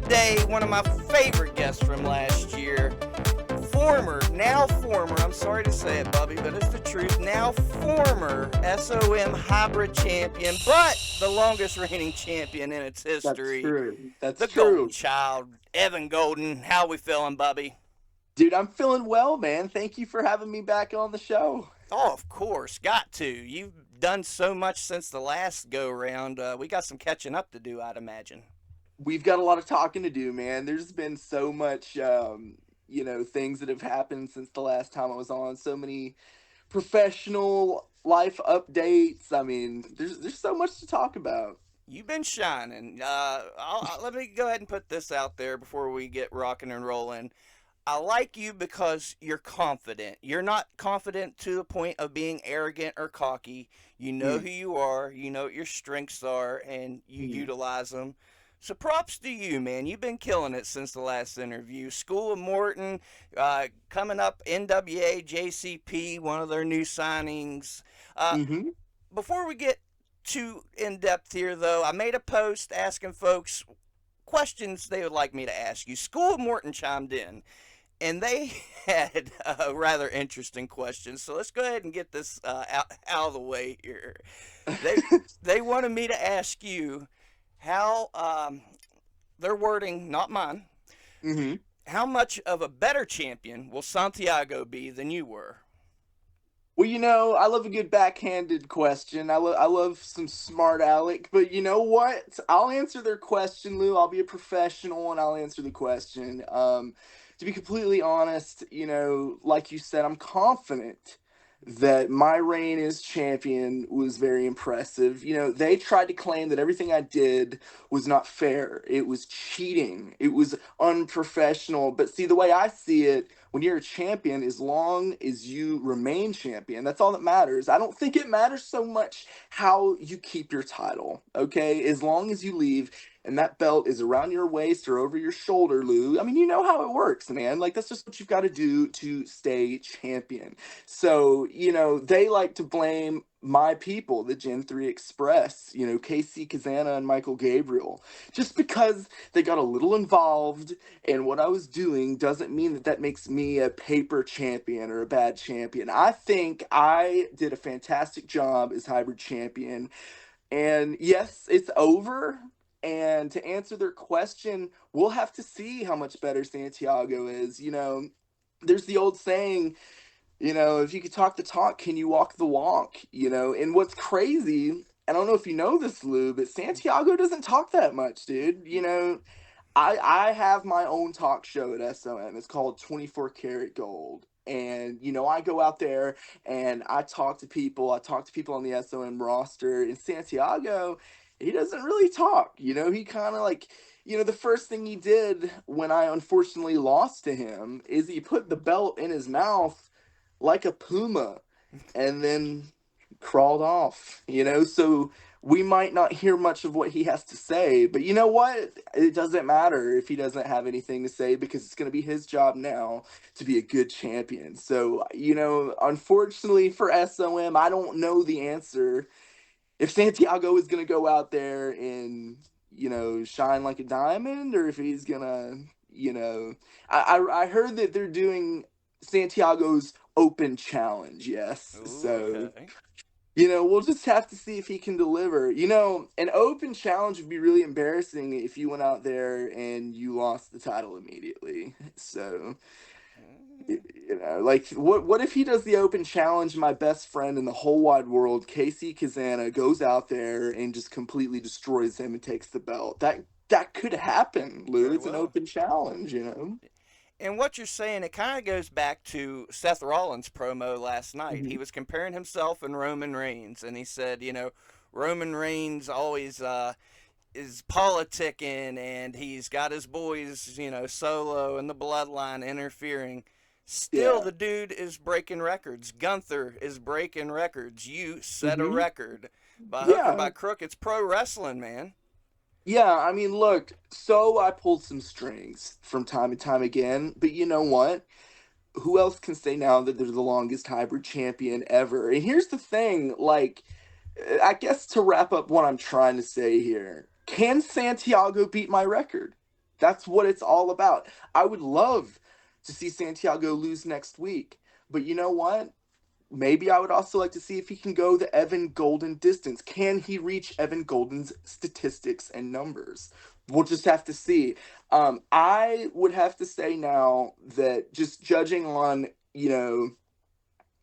today one of my favorite guests from last year. Now former, I'm sorry to say it, Bubby, but it's the truth. Now former SOM hybrid champion, but the longest reigning champion in its That's history. true. That's The Golden true. Child, Evan Golden. How we feeling, Bubby? Dude, I'm feeling well, man. Thank you for having me back on the show. Oh, of course, got to. You've done so much since the last go round. We got some catching up to do, I'd imagine. We've got a lot of talking to do, man. There's been so much, things that have happened since the last time I was on. So many professional life updates. I mean, there's so much to talk about. You've been shining. Let me go ahead and put this out there before we get rocking and rolling. I like you because you're confident. You're not confident to the point of being arrogant or cocky. You know Mm, who you are, you know what your strengths are, and you mm. utilize them. So props to you, man. You've been killing it since the last interview. School of Morton, coming up, NWA, JCP, one of their new signings. Uh, Mm-hmm. Before we get too in depth here, though, I made a post asking folks questions they would like me to ask you. School of Morton chimed in and they had a rather interesting question. So let's go ahead and get this out of the way here. They they wanted me to ask you how their wording, not mine. Mm-hmm. How much of a better champion will Santiago be than you were? Well, I love a good backhanded question. I love some smart aleck, but you know what? I'll answer their question, Lou. I'll be a professional and I'll answer the question. To be completely honest, like you said, I'm confident that my reign as champion was very impressive. They tried to claim that everything I did was not fair. It was cheating. It was unprofessional. But see, the way I see it, when you're a champion, as long as you remain champion, that's all that matters. I don't think it matters so much how you keep your title, okay? As long as you leave and that belt is around your waist or over your shoulder, Lou. I mean, you know how it works, man. Like, that's just what you've got to do to stay champion. So, they like to blame my people, the Gen 3 Express, KC Kazana and Michael Gabriel, just because they got a little involved in what I was doing doesn't mean that that makes me a paper champion or a bad champion. I think I did a fantastic job as hybrid champion. And yes, it's over. And to answer their question, we'll have to see how much better Santiago is. There's the old saying, if you could talk the talk, can you walk the walk? And what's crazy, I don't know if you know this, Lou, but Santiago doesn't talk that much, dude. I have my own talk show at SOM. It's called 24 Karat Gold. And, I go out there and I talk to people. I talk to people on the SOM roster. And Santiago, he doesn't really talk. He kind of like, the first thing he did when I unfortunately lost to him is he put the belt in his mouth like a puma and then crawled off. So we might not hear much of what he has to say, but you know what? It doesn't matter if he doesn't have anything to say because it's going to be his job now to be a good champion. So, unfortunately for SOM, I don't know the answer. If Santiago is going to go out there and, shine like a diamond, or if he's going to, I heard that they're doing Santiago's open challenge, yes. Ooh, So okay. we'll just have to see if he can deliver. An open challenge would be really embarrassing if you went out there and you lost the title immediately. So, like, what if he does the open challenge? My best friend in the whole wide world, Casey Kazana, goes out there and just completely destroys him and takes the belt. That could happen, Lou. Very It's an well. open challenge. And what you're saying, it kind of goes back to Seth Rollins' promo last night. He Hmm. was comparing himself and Roman Reigns, and he said, Roman Reigns always is politicking, and he's got his boys, Solo and the Bloodline interfering. Still, Yeah. the dude is breaking records. Gunther is breaking records. You set a Hmm. record. By hook or Yeah. by crook, it's pro wrestling, man. Yeah, I mean, look, so I pulled some strings from time to time again, but you know what? Who else can say now that they're the longest hybrid champion ever? And here's the thing, like, I guess to wrap up what I'm trying to say here, can Santiago beat my record? That's what it's all about. I would love to see Santiago lose next week, but you know what? Maybe I would also like to see if he can go the Evan Golden distance. Can he reach Evan Golden's statistics and numbers? We'll just have to see. I would have to say now that just judging on,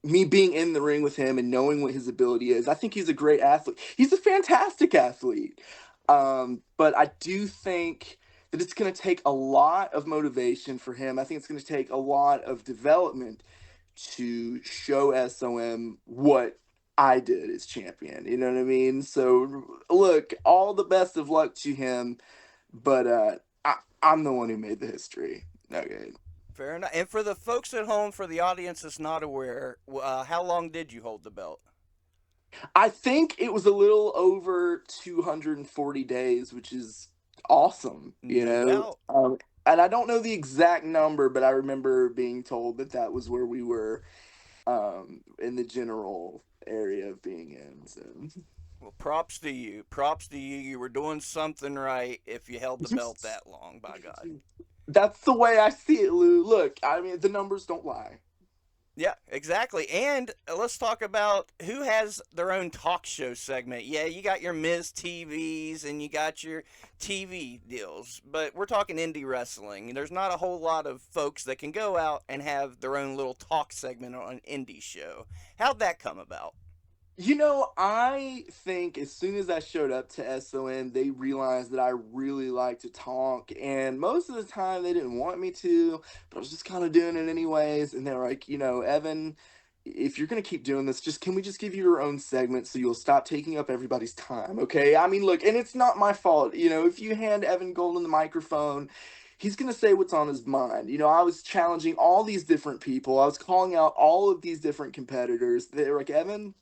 me being in the ring with him and knowing what his ability is, I think he's a great athlete. He's a fantastic athlete. But I do think that it's going to take a lot of motivation for him. I think it's going to take a lot of development to show SOM what I did as champion. You know what I mean? So, look, all the best of luck to him. But I'm the one who made the history. Okay. Fair enough. And for the folks at home, for the audience that's not aware, how long did you hold the belt? I think it was a little over 240 days, which is awesome, No doubt. And I don't know the exact number, but I remember being told that that was where we were in the general area of being in. So Well, props to you. Props to you. You were doing something right if you held the belt that long, by God. that's the way I see it, Lou. Look, I mean, the numbers don't lie. Yeah, exactly. And let's talk about who has their own talk show segment. Yeah, you got your Miz TVs and you got your TV deals, but we're talking indie wrestling. There's not a whole lot of folks that can go out and have their own little talk segment on an indie show. How'd that come about? I think as soon as I showed up to SON, they realized that I really like to talk. And most of the time, they didn't want me to, but I was just kind of doing it anyways. And they're like, Evan, if you're going to keep doing this, just can we just give you your own segment so you'll stop taking up everybody's time? Okay. I mean, look, and it's not my fault. If you hand Evan Golden the microphone, he's going to say what's on his mind. I was challenging all these different people, I was calling out all of these different competitors. They're like, Evan,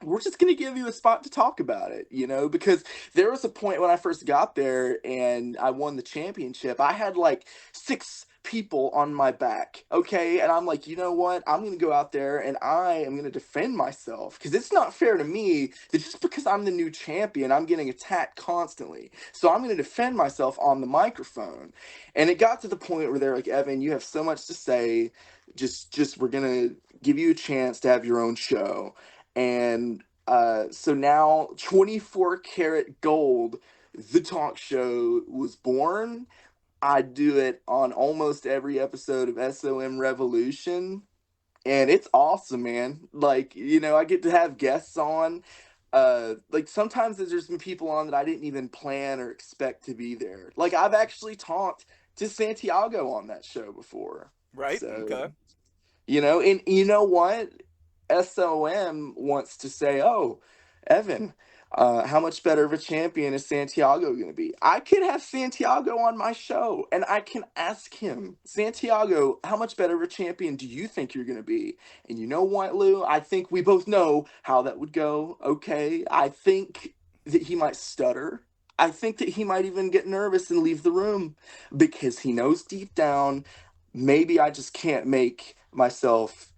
we're just going to give you a spot to talk about it, because there was a point when I first got there and I won the championship. I had like six people on my back, okay? And I'm like, you know what? I'm going to go out there and I am going to defend myself because it's not fair to me that just because I'm the new champion, I'm getting attacked constantly. So I'm going to defend myself on the microphone. And it got to the point where they're like, Evan, you have so much to say. Just we're going to give you a chance to have your own show. And so now 24 karat gold, the talk show was born. I do it on almost every episode of SOM Revolution. And it's awesome, man. Like, I get to have guests on. Like sometimes there's been people on that I didn't even plan or expect to be there. Like I've actually talked to Santiago on that show before. Right? So Okay. and you know what? SOM wants to say, oh, Evan, how much better of a champion is Santiago going to be? I could have Santiago on my show and I can ask him, Santiago, how much better of a champion do you think you're going to be? And you know what, Lou? I think we both know how that would go. Okay. I think that he might stutter. I think that he might even get nervous and leave the room because he knows deep down, maybe I just can't make myself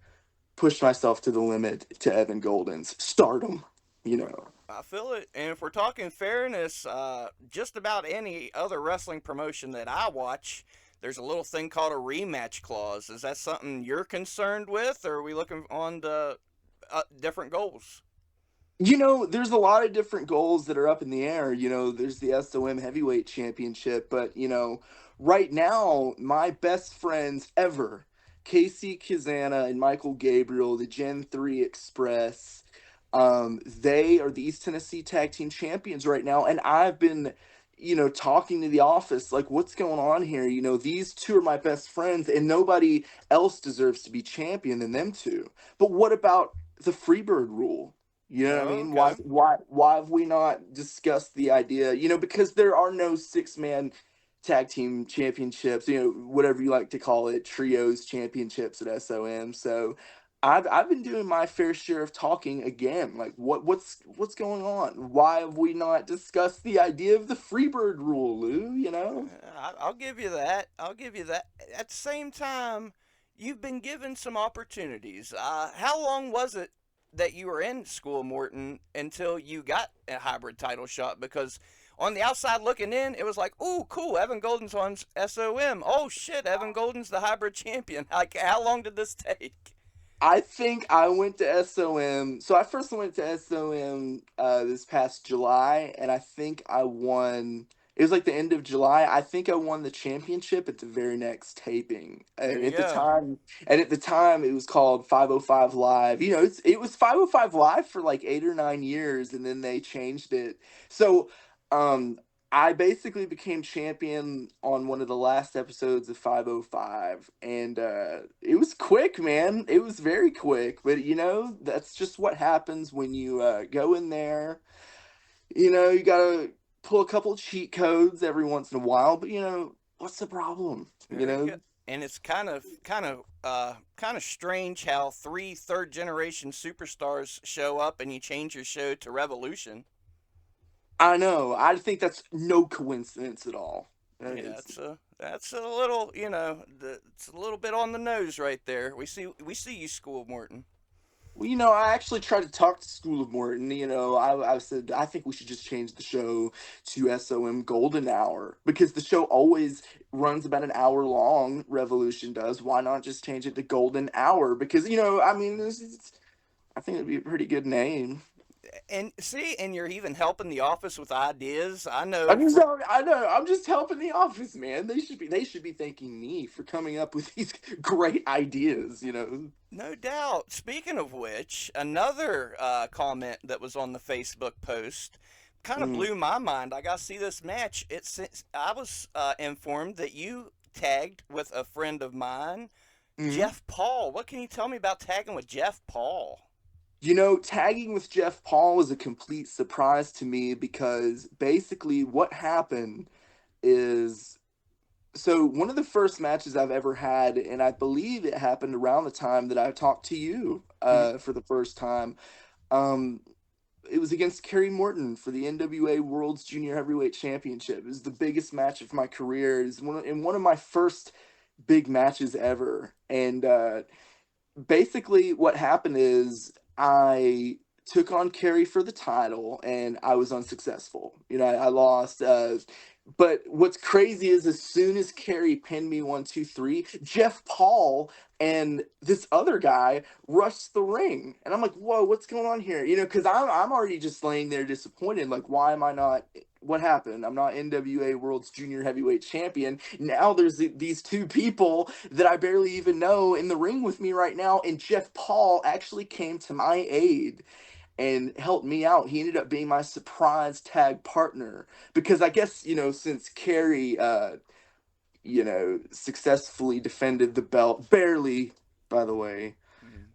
push myself to the limit to Evan Golden's stardom, you know. I feel it. And if we're talking fairness, just about any other wrestling promotion that I watch, there's a little thing called a rematch clause. Is that something you're concerned with, or are we looking on the different goals? There's a lot of different goals that are up in the air. There's the SOM Heavyweight Championship, but right now my best friends ever, Casey Kazana and Michael Gabriel, the Gen 3 Express, they are the East Tennessee Tag Team Champions right now, and I've been talking to the office like, what's going on here? These two are my best friends and nobody else deserves to be champion than them two. But what about the Freebird rule? You know what I Oh, mean? Why okay. why why have we not discussed the idea? Because there are no six-man tag team championships, whatever you like to call it, trios championships at SOM. So I've been doing my fair share of talking again. Like what's going on? Why have we not discussed the idea of the Freebird rule, Lou, I'll give you that. I'll give you that. At the same time, you've been given some opportunities. How long was it that you were in school, Morton, until you got a hybrid title shot? Because On the outside looking in, it was like, ooh, cool, Evan Golden's on SOM. Oh shit, Evan Golden's the hybrid champion. Like, how long did this take? I think I went to SOM. So I first went to SOM this past July, and I think I won. It was like the end of July. I think I won the championship at the very next taping. There you go. And at the time, it was called 505 Live. You know, it was 505 Live for like 8 or 9 years, and then they changed it. So, um, I basically became champion on one of the last episodes of 505, and it was quick, man. It was very quick, but you know, that's just what happens when you go in there. You know, you gotta pull a couple of cheat codes every once in a while, but you know, what's the problem? You There you go. know, And it's kind of strange how three third generation superstars show up and you change your show to Revolution. I know. I think that's no coincidence at all. That Yeah, is. that's a little, it's a little bit on the nose right there. We see you, School Morton. Well, you know, I actually tried to talk to School of Morton. You know, I said I think we should just change the show to SOM Golden Hour because the show always runs about an hour long. Revolution does. Why not just change it to Golden Hour? Because you know, I mean, I think it'd be a pretty good name. And see, and you're even helping the office with ideas. I I know just, for I know. I'm just helping the office, man. They should be thanking me for coming up with these great ideas. You know. no doubt. Speaking of which, another comment that was on the Facebook post kind of Mm. blew my mind. I got to see this match. I was informed that you tagged with a friend of mine, Mm. Jeff Paul. What can you tell me about tagging with Jeff Paul? You know, tagging with Jeff Paul was a complete surprise to me because basically what happened is so one of the first matches I've ever had, and I believe it happened around the time that I talked to you Mhm. for the first time. Um, it was against Kerry Morton for the NWA World's Junior Heavyweight Championship. It was the biggest match of my career. It was one of my first big matches ever, and basically what happened is I took on Kerry for the title and I was unsuccessful. You know, I lost. But what's crazy is as soon as Kerry pinned me 1, 2, 3, Jeff Paul and this other guy rushed the ring, and I'm like, "Whoa, what's going on here?" You know, because I'm already just laying there disappointed. Like, why am I not? What happened? I'm not NWA World's Junior Heavyweight Champion. Now there's these two people that I barely even know in the ring with me right now, and Jeff Paul actually came to my aid and helped me out. He ended up being my surprise tag partner because I guess, you know, since Kerry you know, successfully defended the belt barely, by the way, Mhm.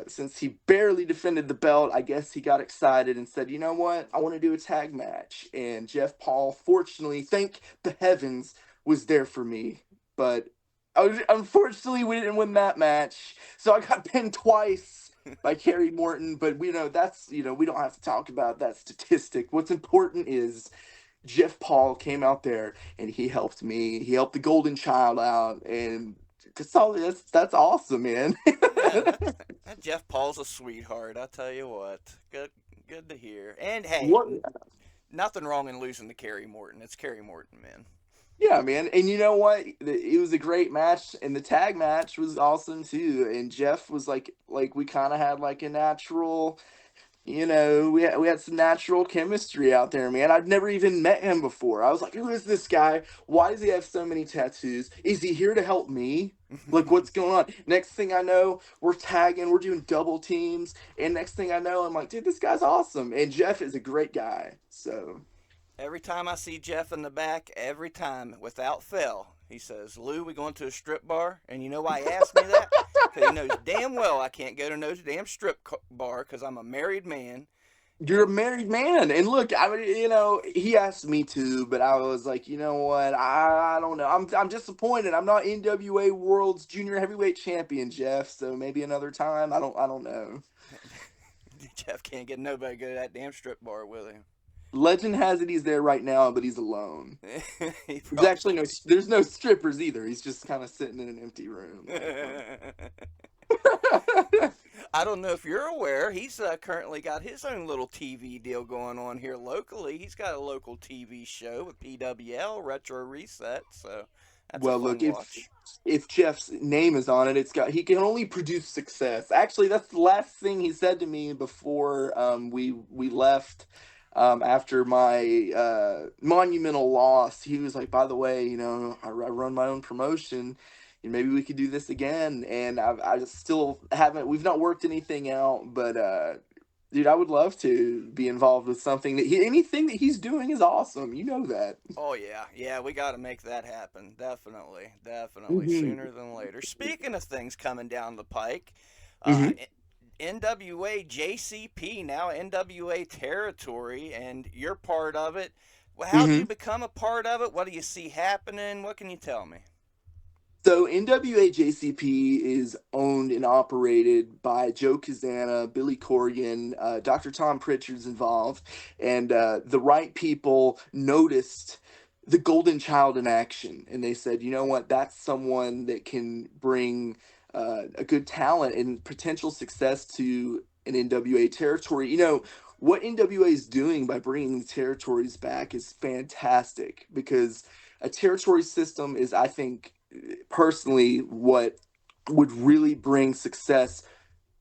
since he barely defended the belt, I guess he got excited and said, you know what, I want to do a tag match. And Jeff Paul, fortunately, thank the heavens, was there for me. But unfortunately, we didn't win that match. So I got pinned twice by Kerry Morton. But we know that's, you know, we don't have to talk about that statistic. What's important is Jeff Paul came out there and he helped me. He helped the Golden Child out. And that's awesome, man. Yeah, that Jeff Paul's a sweetheart. I tell you what, good to hear. And hey, What? nothing wrong in losing to Kerry Morton. It's Kerry Morton, man. Yeah, man. And you know what? It was a great match, and the tag match was awesome too. And Jeff was like we kind of had like a natural, you know, we had some natural chemistry out there, man. I'd never even met him before. I was like, who is this guy? Why does he have so many tattoos? Is he here to help me? Like, what's going on? Next thing I know, we're tagging, we're doing double teams, and next thing I know, I'm like, dude, this guy's awesome. And Jeff is a great guy. So. Every time I see Jeff in the back, every time without fail, he says, "Lou, we going to a strip bar?" And you know why he asked me that? Because he knows damn well I can't go to no damn bar because I'm a married man. You're a And married man, and look, I mean, you know, he asked me to, but I was like, you know what, I don't know, I'm disappointed. I'm not NWA World's Junior Heavyweight Champion, Jeff. So maybe another time. I don't know. Jeff can't get nobody to go to that damn strip bar with him. Legend has it he's there right now, but he's alone. He There's probably actually no, there's no strippers either. He's just kind of sitting in an empty room, like. I don't know if you're aware, he's currently got his own little TV deal going on here locally. He's got a local TV show with PWL Retro Reset, so that's a Well, fun look, watch. if Jeff's name is on it, it's got he can only produce success. Actually, that's the last thing he said to me before we left after my monumental loss. He was like, "By the way, I run my own promotion. And maybe we could do this again." And I still haven't. We've not worked anything out, but dude, I would love to be involved with something anything that he's doing is awesome. You know that. Oh yeah, yeah, we got to make that happen. Definitely, definitely, Hmm. sooner than later. Speaking of things coming down the pike, uh, Hmm. NWA JCP now NWA territory, and you're part of it. Well, how'd Hmm. you become a part of it? What do you see happening? What can you tell me? So NWAJCP is owned and operated by Joe Kazana, Billy Corgan, Dr. Tom Pritchard's involved, and the right people noticed the golden child in action, and they said, you know what, that's someone that can bring a good talent and potential success to an NWA territory. What NWA is doing by bringing the territories back is fantastic because a territory system is, I think, personally what would really bring success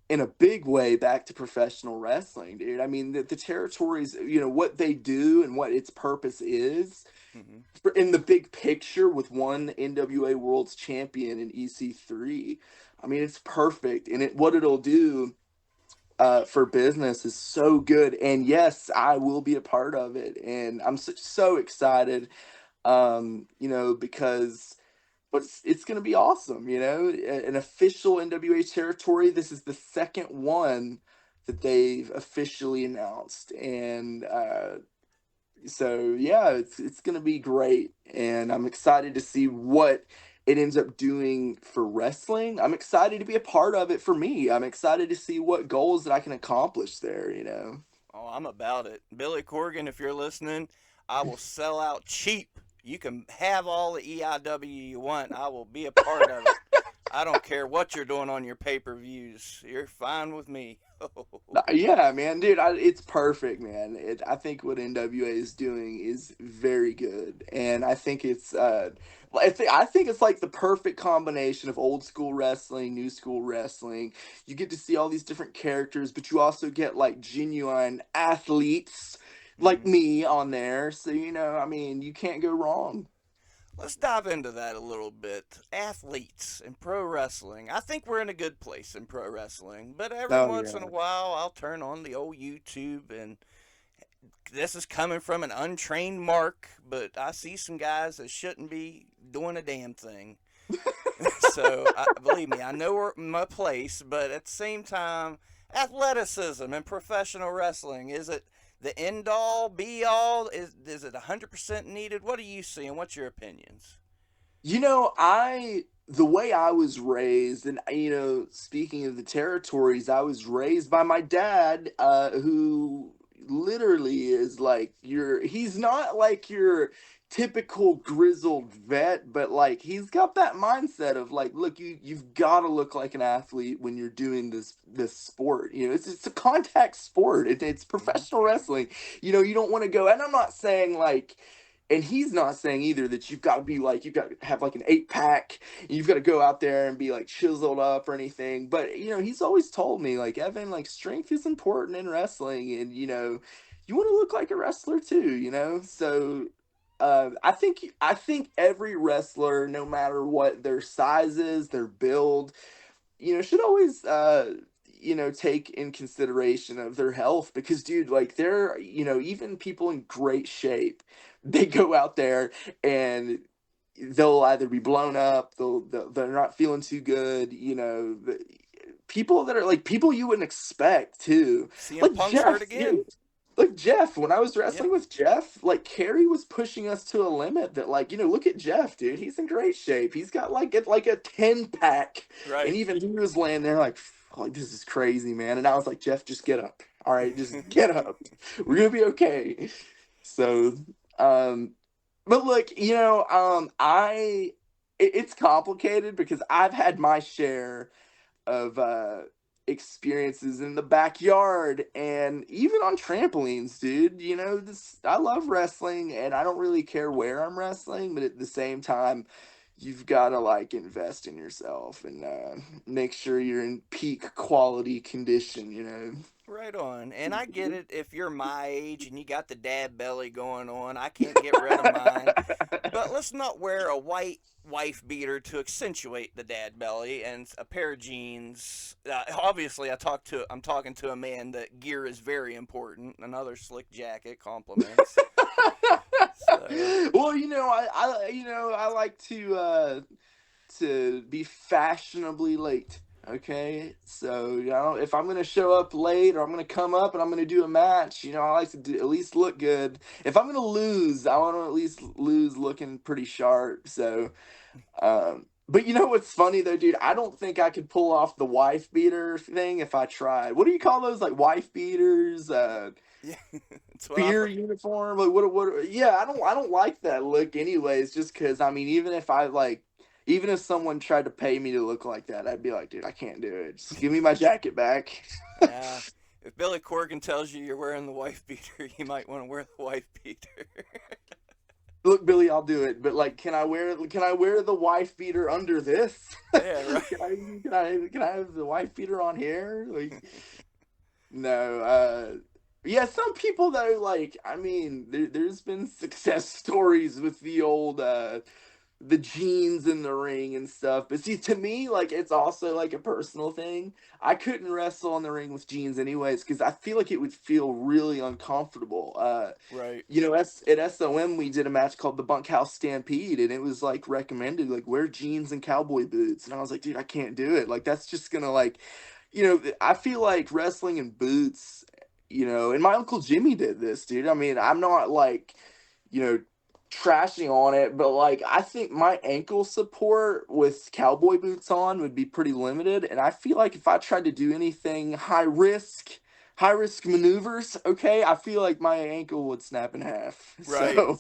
in a big way back to professional wrestling, dude. I mean, the territories, what they do and what its purpose is Hmm. in the big picture with one NWA World's Champion in EC3. I mean, it's perfect. And what it'll do for business is so good. And yes, I will be a part of it. And I'm so excited, because but it's going to be awesome, an official NWA territory. This is the second one that they've officially announced, and so yeah, it's going to be great, and I'm excited to see what it ends up doing for wrestling. I'm excited to be a part of it. For me, I'm excited to see what goals that I can accomplish there. Oh, I'm about it. Billy Corgan, if you're listening, I will sell out cheap. You can have all the EIW you want. I will be a part of it. I don't care what you're doing on your pay per views. You're fine with me. Yeah, man, dude, it's perfect, man. I think what NWA is doing is very good, and I think I think it's like the perfect combination of old school wrestling, new school wrestling. You get to see all these different characters, but you also get like genuine athletes like Hmm. me on there. So I mean, you can't go wrong. Let's dive into that a little bit. Athletes in pro wrestling. I think we're in a good place in pro wrestling, but every Oh once in a yeah. while I'll turn on the old YouTube, and this is coming from an untrained mark, but I see some guys that shouldn't be doing a damn thing. So, believe me, I know my place, but at the same time, athleticism and professional wrestling, is it the end all, be all? Is it 100% needed? What do you see, and what's your opinions? The way I was raised, and speaking of the territories, I was raised by my dad, who literally is like he's not like your typical grizzled vet, but like he's got that mindset of like, look, you've got to look like an athlete when you're doing this sport. It's a contact sport. It's Hmm. professional wrestling. You don't want to go, and I'm not saying like, and he's not saying either that you've got to be like, you've got to have like an 8 pack, you've got to go out there and be like chiseled up or anything. But he's always told me like, Evan, like strength is important in wrestling, and you want to look like a wrestler too. So I think every wrestler, no matter what their size is, their build, should always take in consideration of their health, because dude, like they're, even people in great shape, they go out there and they'll either be blown up, they're not feeling too good, people that are like people you wouldn't expect too, CM like Punk's hurt Jeff, again. like Jeff, when I was Yeah, wrestling with Jeff, like Carrie was pushing us to a limit that, like, look at Jeff, dude. He's in great shape. He's got like a 10 pack. And right. even he was laying there like, this is crazy, man. And I was like, Jeff, just get up. All right, just get up. We're gonna be okay. So, um, but look, it's complicated because I've had my share of experiences in the backyard and even on trampolines, dude. You know, this I love wrestling and I don't really care where I'm wrestling, but at the same time, you've got to like invest in yourself and make sure you're in peak quality condition, you know. Right on. And I get it if you're my age and you got the dad belly going on. I can't get rid of mine. But let's not wear a white wife beater to accentuate the dad belly and a pair of jeans. Obviously, I'm talking to a man that gear is very important. Another slick jacket compliments. So, Well, I like to be fashionably late. Okay, so if I'm gonna show up late or I'm gonna come up and I'm gonna do a match, I like to at least look good. If I'm gonna lose, I want to at least lose looking pretty sharp. So, but you know what's funny though, dude? I don't think I could pull off the wife beater thing if I tried. What do you call those? Like wife beaters? yeah, that's what I've Beer heard. uniform, like what yeah, I don't like that look anyways, just because I mean even if someone tried to pay me to look like that, I'd be like, dude, I can't do it, just give me my jacket back. Yeah. If Billy Corgan tells you you're wearing the wife beater, you might want to wear the wife beater. Look, Billy, I'll do it, but like can I wear the wife beater under this? Yeah, right. Can I have the wife beater on here, like? No, yeah, some people though, like, I mean, there's been success stories with the jeans in the ring and stuff. But see, to me, like, it's also like a personal thing. I couldn't wrestle in the ring with jeans anyways because I feel like it would feel really uncomfortable. Right. At SOM we did a match called the Bunkhouse Stampede, and it was like recommended like wear jeans and cowboy boots, and I was like, dude, I can't do it. Like that's just gonna like, I feel like wrestling in boots. And my uncle Jimmy did this, dude. I mean, I'm not like, you know, trashing on it, but like I think my ankle support with cowboy boots on would be pretty limited, and I feel like if I tried to do anything high risk maneuvers, okay, I feel like my ankle would snap in half. Right. So,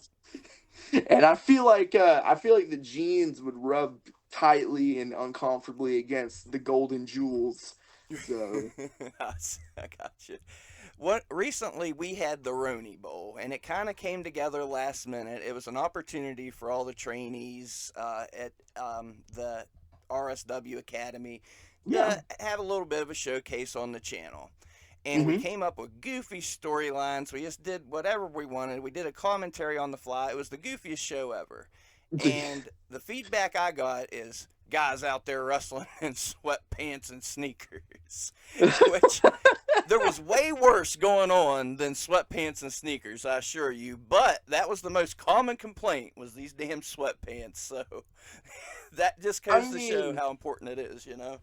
and I feel like the jeans would rub tightly and uncomfortably against the golden jewels. So, I got you. What recently we had the Roni Bowl, and it kind of came together last minute. It was an opportunity for all the trainees at the RSW Academy yeah. to have a little bit of a showcase on the channel. And we Hmm. came up with goofy storylines. We just did whatever we wanted. We did a commentary on the fly. It was the goofiest show ever. And the feedback I got is guys out there wrestling in sweatpants and sneakers, which there was way worse going on than sweatpants and sneakers, I assure you. But that was the most common complaint was these damn sweatpants. So that just I goes to show mean, how important it is, you know?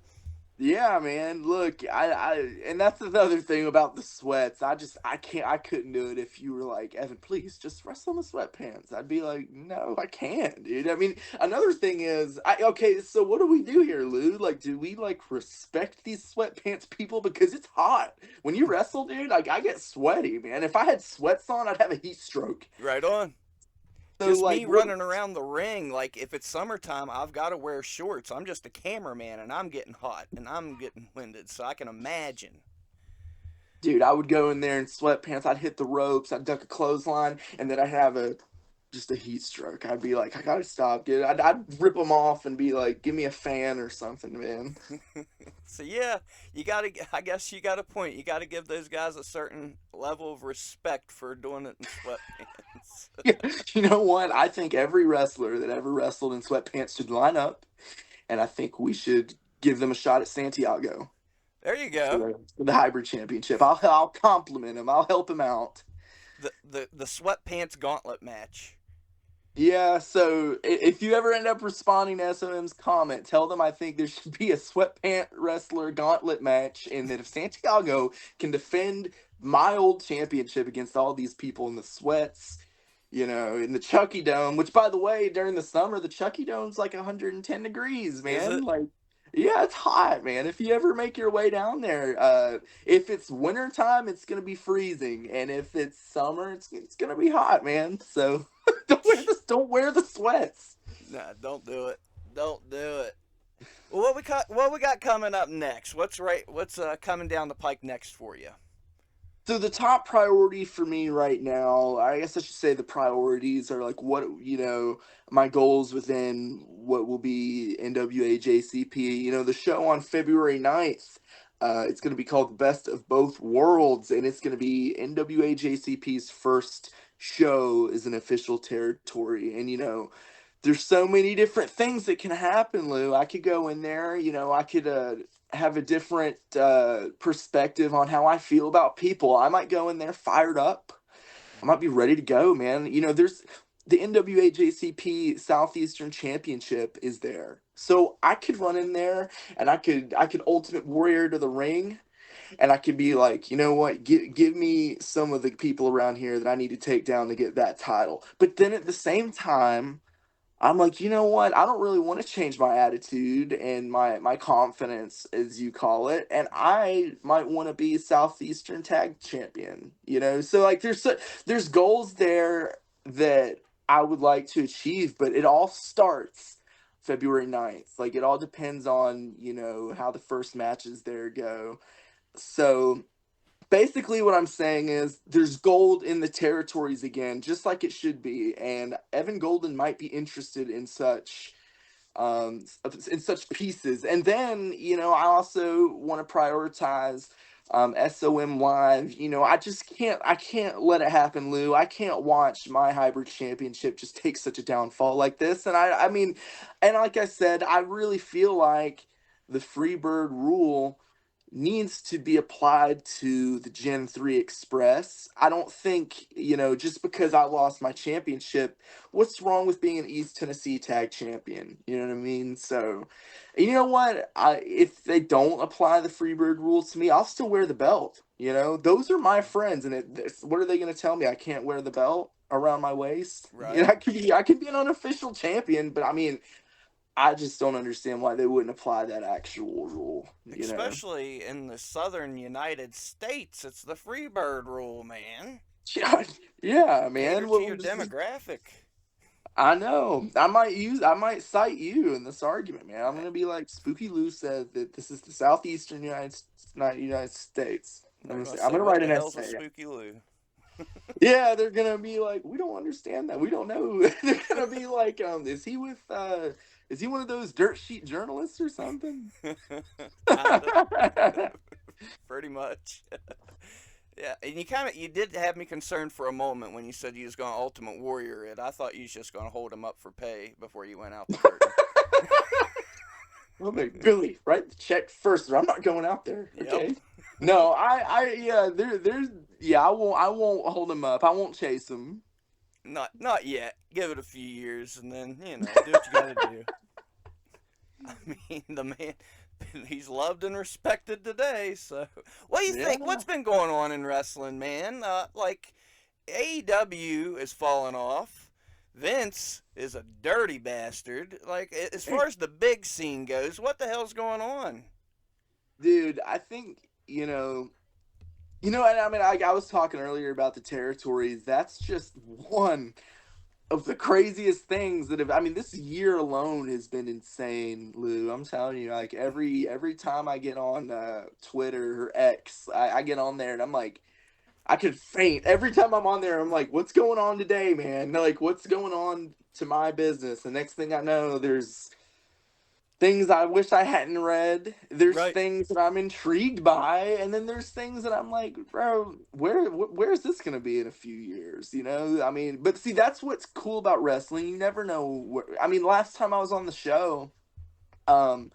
yeah, man. Look, and that's another thing about the sweats. I couldn't do it if you were like, Evan, please just wrestle in the sweatpants. I'd be like, no, I can't, dude. I mean, another thing is, okay, so what do we do here, Lou? Like, do we like respect these sweatpants people because it's hot when you wrestle, dude? Like, I get sweaty, man. If I had sweats on, I'd have a heat stroke. Right on. So, Just like, me what? running around the ring, like if it's summertime, I've got to wear shorts. I'm just a cameraman and I'm getting hot and I'm getting winded, so I can imagine. Dude, I would go in there in sweatpants. I'd hit the ropes. I'd duck a clothesline, and then I'd have a just a heat stroke. I'd be like, I gotta stop, dude. I'd rip them off and be like, give me a fan or something, man. So yeah, you gotta. I guess you got a point. You got to give those guys a certain level of respect for doing it in sweatpants. Yeah, you know what? I think every wrestler that ever wrestled in sweatpants should line up, and I think we should give them a shot at Santiago There you for go. the hybrid championship. I'll compliment him. I'll help him out. The sweatpants gauntlet match. Yeah, so if you ever end up responding to SOM's comment, tell them I think there should be a sweatpant wrestler gauntlet match, and that if Santiago can defend my old championship against all these people in the sweats, in the Chucky Dome, which by the way, during the summer, the Chucky Dome's like 110 degrees, Is man. it? Like, yeah, it's hot, man. If you ever make your way down there, if it's winter time, it's gonna be freezing, and if it's summer, it's gonna be hot, man. So don't wear the sweats. Nah, don't do it. Don't do it. Well, what we got coming up next? What's coming down the pike next for you? So the top priority for me right now, I guess I should say the priorities are like what, my goals within what will be NWAJCP. The show on February 9th, it's going to be called The Best of Both Worlds, and it's going to be NWAJCP's first show as an official territory. And there's so many different things that can happen, Lou. I could go in there, I could have a different perspective on how I feel about people. I might go in there fired up. I might be ready to go, man. There's the NWAJCP Southeastern Championship is there. So I could run in there and I could Ultimate Warrior to the ring, and I could be like, you know what, give me some of the people around here that I need to take down to get that title. But then at the same time, I'm like, you know what? I don't really want to change my attitude and my confidence, as you call it, and I might want to be Southeastern Tag Champion. So like, there's goals there that I would like to achieve, but it all starts February 9th. Like, it all depends on how the first matches there go. So basically what I'm saying is there's gold in the territories again, just like it should be, and Evan Golden might be interested in such pieces. And then I also want to prioritize SOM Live. I can't let it happen, Lou. I can't watch my hybrid championship just take such a downfall like this. And I mean, and like I said, I really feel like the Freebird rule needs to be applied to the Gen 3 Express. I don't think, just because I lost my championship, what's wrong with being an East Tennessee tag champion? You know what I mean? So, you know what? If they don't apply the Freebird rules to me, I'll still wear the belt. Those are my friends, and what are they going to tell me? I can't wear the belt around my waist? Right. I could be an unofficial champion, but I mean, I just don't understand why they wouldn't apply that actual rule. Especially in the southern United States, it's the Freebird rule, man. Yeah, yeah, Cater man. to Well, your demographic. I know. I might cite you in this argument, man. I'm gonna be like, Spooky Lou said that this is the southeastern United States. They're gonna I'm say, gonna "What write the an hell's a essay. spooky Lou?" Yeah, they're gonna be like, we don't understand that. We don't know. They're gonna be like, is he one of those dirt sheet journalists or something? Kinda, pretty much. Yeah, and you did have me concerned for a moment when you said you was going to Ultimate Warrior it. I thought you was just going to hold him up for pay before you went out the curtain. Well, Billy, write the check first, or I'm not going out there. Yep. Okay. No, yeah, yeah, I won't hold him up. I won't chase him. Not yet. Give it a few years, and then do what you got to do. I mean, the man, he's loved and respected today. So, what do you Yeah. think? What's been going on in wrestling, man? Like AEW is falling off. Vince is a dirty bastard. Like as far as the big scene goes, what the hell's going on? Dude, I think, and I mean, I was talking earlier about the territories. That's just one of the craziest things that have. I mean, this year alone has been insane, Lou. I'm telling you, like, every time I get on Twitter or X, I get on there and I'm like, I could faint every time I'm on there. I'm like, what's going on today, man? Like, what's going on to my business? The next thing I know, there's things I wish I hadn't read. There's Right. things that I'm intrigued by, and then there's things that I'm like, bro, where is this gonna be in a few years? I mean, but see, that's what's cool about wrestling. You never know. I mean, last time I was on the show, um,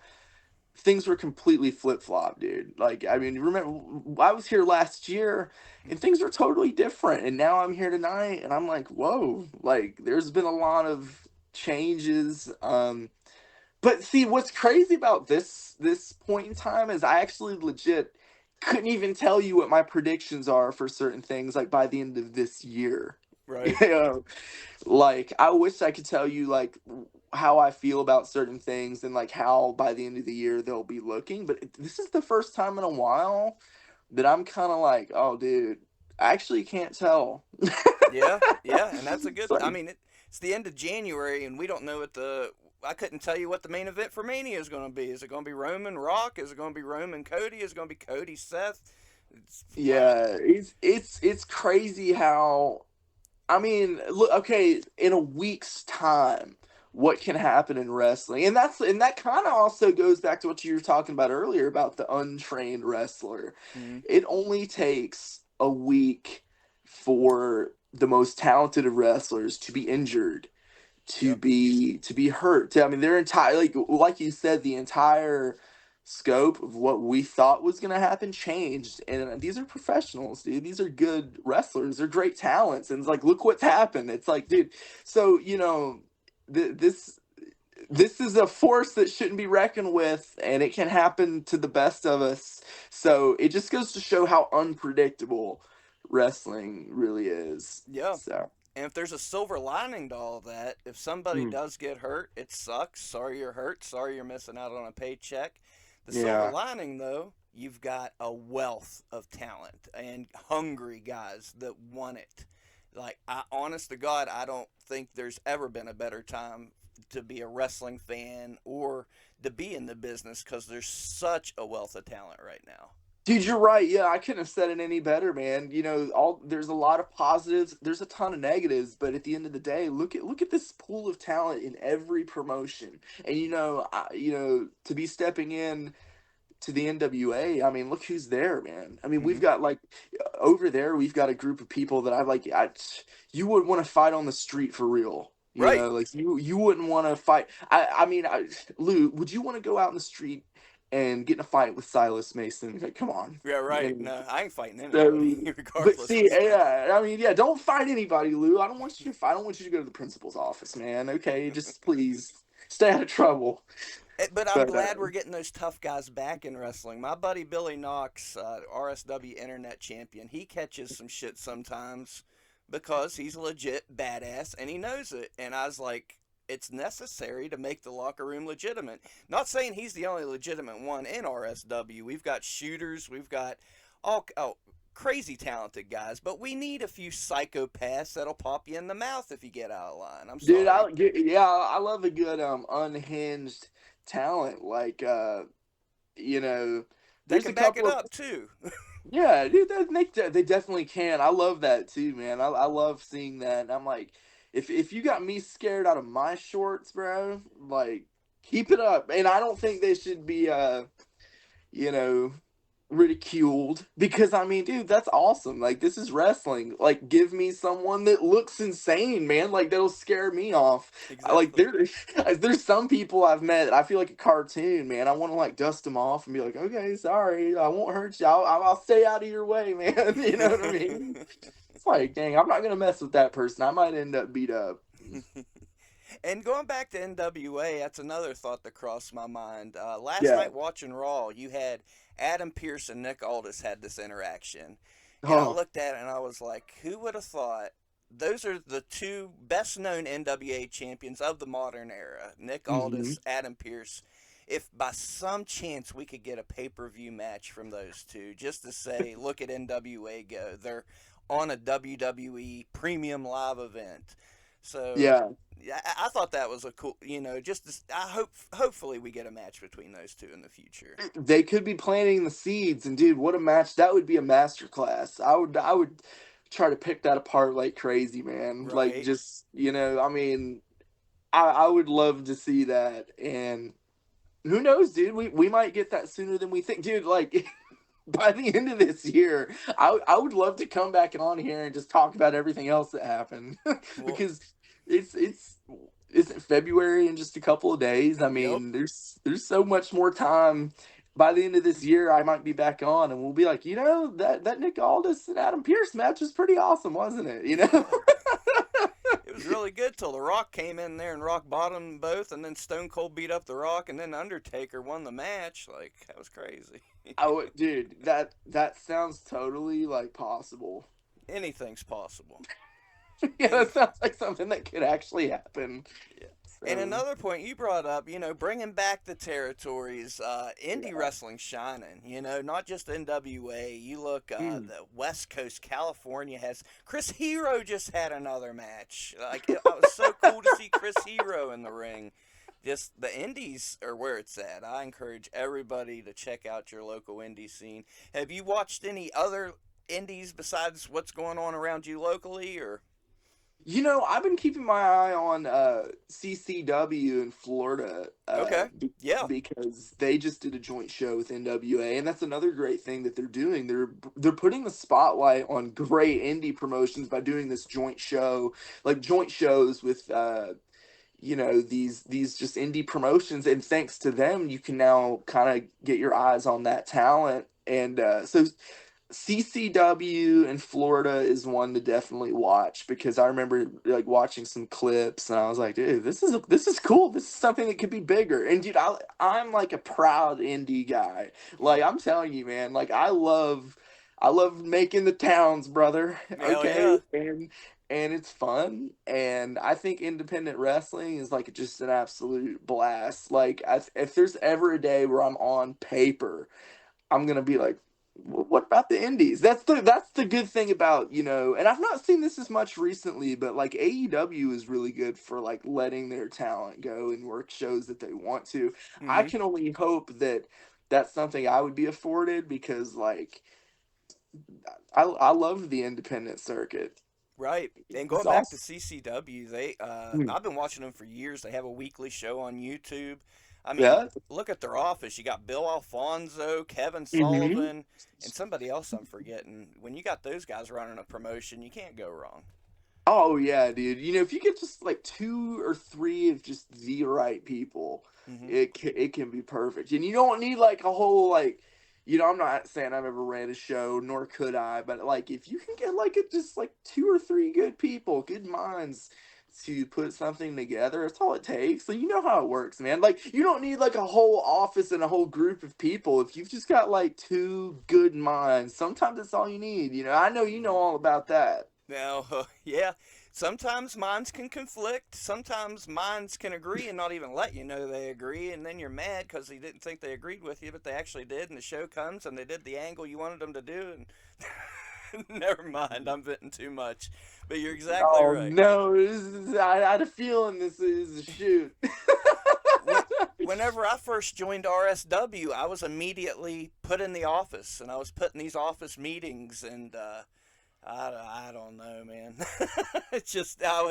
things were completely flip flop, dude. Like, I mean, remember, I was here last year, and things were totally different, and now I'm here tonight, and I'm like, whoa, like, there's been a lot of changes. But see, what's crazy about this point in time is I actually legit couldn't even tell you what my predictions are for certain things like by the end of this year. Right. You know, like I wish I could tell you like how I feel about certain things and like how by the end of the year they'll be looking, but this is the first time in a while that I'm kind of like, "Oh, dude, I actually can't tell." Yeah. Yeah. And that's a It's good. I like, mean, it's the end of January, and we don't know what the I couldn't tell you what the main event for Mania is going to be. Is it going to be Roman Rock? Is it going to be Roman Cody? Is it going to be Cody Seth? It's, Yeah, it's crazy how, I mean, look, okay, in a week's time, what can happen in wrestling? And that kind of also goes back to what you were talking about earlier about the untrained wrestler. mm, It only takes a week for the most talented of wrestlers to be injured, yep, to be hurt. I mean, their entire, like you said, the entire scope of what we thought was going to happen changed. And these are professionals, dude. These are good wrestlers. They're great talents. And it's like, look what's happened. It's like, dude. So this this is a force that shouldn't be reckoned with, and it can happen to the best of us. So it just goes to show how unpredictable wrestling really is. yeah. So. And if there's a silver lining to all that, if somebody Mm, does get hurt, it sucks. Sorry you're hurt. Sorry you're missing out on a paycheck. The silver yeah. lining, though, you've got a wealth of talent and hungry guys that want it. Like, honest to God, I don't think there's ever been a better time to be a wrestling fan or to be in the business because there's such a wealth of talent right now. Dude, you're right. Yeah, I couldn't have said it any better, man. All there's a lot of positives, there's a ton of negatives, but at the end of the day, look at this pool of talent in every promotion. And to be stepping in to the NWA, I mean, look who's there, man. I mean, we've Hmm. got like over there, we've got a group of people that you would want to fight on the street for real. Right. Like you wouldn't want to fight. Lou, would you want to go out in the street and get in a fight with Silas Mason? Like, come on. Yeah, right. And No, I ain't fighting anybody, so, but regardless see, what's going on. yeah, I mean, yeah, don't fight anybody, Lou. I don't want you to fight. I don't want you to go to the principal's office, man. Okay, just please stay out of trouble. But I'm But glad we're getting those tough guys back in wrestling. My buddy Billy Knox, RSW Internet Champion, he catches some shit sometimes because he's a legit badass and he knows it. And I was like, it's necessary to make the locker room legitimate. Not saying he's the only legitimate one in RSW. We've got shooters, we've got all crazy talented guys, but we need a few psychopaths that'll pop you in the mouth if you get out of line. I'm dude, sorry. yeah, I love a good unhinged talent. Like you know, They there's a can back it couple of up too. yeah, dude, they definitely can. I love that too, man. I love seeing that. And I'm like, if you got me scared out of my shorts, bro, like keep it up. And I don't think they should be you know, ridiculed because I mean, dude, that's awesome. Like this is wrestling. Like give me someone that looks insane, man. Like that'll scare me off. Like Exactly. there's some people I've met that I feel like a cartoon, man. I want to like dust them off and be like, okay, sorry, I won't hurt you. I'll stay out of your way, man. You know what I mean? It's like, dang, I'm not gonna mess with that person. I might end up beat up. And going back to NWA, that's another thought that crossed my mind. Last Yeah. night watching Raw, you had Adam Pearce and Nick Aldis had this interaction. And I Oh. looked at it and I was like, who would have thought those are the two best known NWA champions of the modern era? Nick Hmm. Aldis, Adam Pearce. If by some chance we could get a pay per view match from those two, just to say, look at NWA go. They're on a WWE premium live event. So Yeah. yeah, I thought that was a cool, just I hopefully we get a match between those two in the future. They could be planting the seeds, and dude, what a match that would be! A masterclass. I would try to pick that apart like crazy, man. Like Right. just I mean, I would love to see that. And who knows, dude, we might get that sooner than we think, dude. Like by the end of this year, I would love to come back on here and just talk about everything else that happened Well, because it's it's February in just a couple of days. I yep. mean, there's so much more time. By the end of this year, I might be back on, and we'll be like, that Nick Aldis and Adam Pearce match was pretty awesome, wasn't it? It was really good till The Rock came in there and Rock bottomed them both, and then Stone Cold beat up The Rock, and then Undertaker won the match. Like that was crazy. Oh, dude, that sounds totally like possible. Anything's possible. Yeah, And that sounds like something that could actually happen. yeah. And So another point you brought up, bringing back the territories, indie yeah. wrestling shining, not just NWA. You look, Mm. the West Coast, California has, Chris Hero just had another match. Like, it was so cool to see Chris Hero in the ring. Just the indies are where it's at. I encourage everybody to check out your local indie scene. Have you watched any other indies besides what's going on around you locally, or? I've been keeping my eye on CCW in Florida Okay. Yeah. because they just did a joint show with NWA, and that's another great thing that they're doing. They're putting the spotlight on great indie promotions by doing this joint show, like joint shows with these just indie promotions, and thanks to them, you can now kind of get your eyes on that talent. And so CCW in Florida is one to definitely watch because I remember like watching some clips and I was like, dude, this is cool. This is something that could be bigger. And dude, I'm like a proud indie guy. Like I'm telling you, man, like I love making the towns, brother. Hell Okay, yeah. and it's fun. And I think independent wrestling is like just an absolute blast. Like if there's ever a day where I'm on paper, I'm gonna be like, what about the indies? That's the good thing about, and I've not seen this as much recently, but like AEW is really good for like letting their talent go and work shows that they want to. I Mm-hmm. can only hope that that's something I would be afforded because like I love the independent circuit. Right. And It's going back to awesome. CCW, Hmm. I've been watching them for years. They have a weekly show on YouTube. I mean, Yeah. look at their office. You got Bill Alfonso, Kevin Hmm. Sullivan, and somebody else I'm forgetting. When you got those guys running a promotion, you can't go wrong. Oh yeah, dude. If you get just like two or three of just the right people, Hmm. it can be perfect. And you don't need like a whole like, I'm not saying I've ever ran a show, nor could I, but like if you can get like just like two or three good people, good minds to put something together, that's all it takes. So you know how it works, man. Like you don't need like a whole office and a whole group of people. If you've just got like two good minds, sometimes that's all you need. I know you know all about that. Now, yeah, sometimes minds can conflict. Sometimes minds can agree and not even let you know they agree, and then you're mad because you didn't think they agreed with you, but they actually did, and the show comes and they did the angle you wanted them to do, and never mind, I'm venting too much. But you're exactly Oh right. no, I had a feeling this is a shoot. When, Whenever I first joined RSW, I was immediately put in the office, and I was put in these office meetings, and I don't know, man. It's just I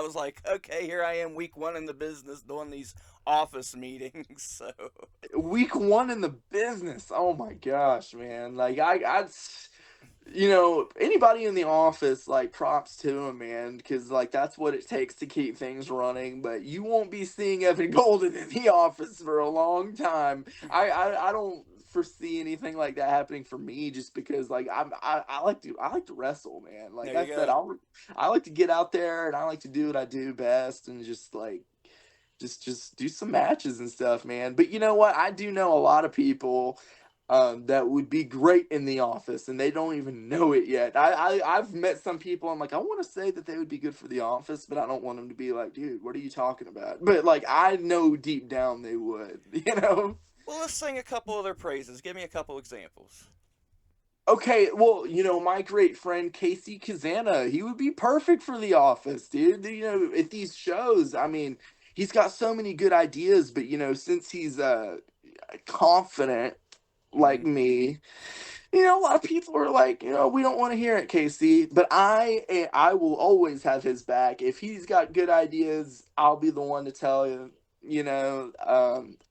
was like, okay, here I am, week one in the business, doing these office meetings. So Week one in the business. Oh my gosh, man. Like anybody in the office, like props to him, man, because like that's what it takes to keep things running. But you won't be seeing Evan Golden in the office for a long time. I don't foresee anything like that happening for me, just because like I like to wrestle, man. Like there I you said, go. I like to get out there and I like to do what I do best and just like just do some matches and stuff, man. But you know what? I do know a lot of people that would be great in the office, and they don't even know it yet. I've met some people. I'm like, I want to say that they would be good for the office, but I don't want them to be like, dude, what are you talking about? But like, I know deep down they would. Well, let's sing a couple of their praises. Give me a couple examples. Okay, well, my great friend Casey Kazana, he would be perfect for the office, dude. At these shows, I mean, he's got so many good ideas, but since he's confident like Hmm. me, a lot of people are like, we don't want to hear it, Casey. But I will always have his back. If he's got good ideas, I'll be the one to tell you.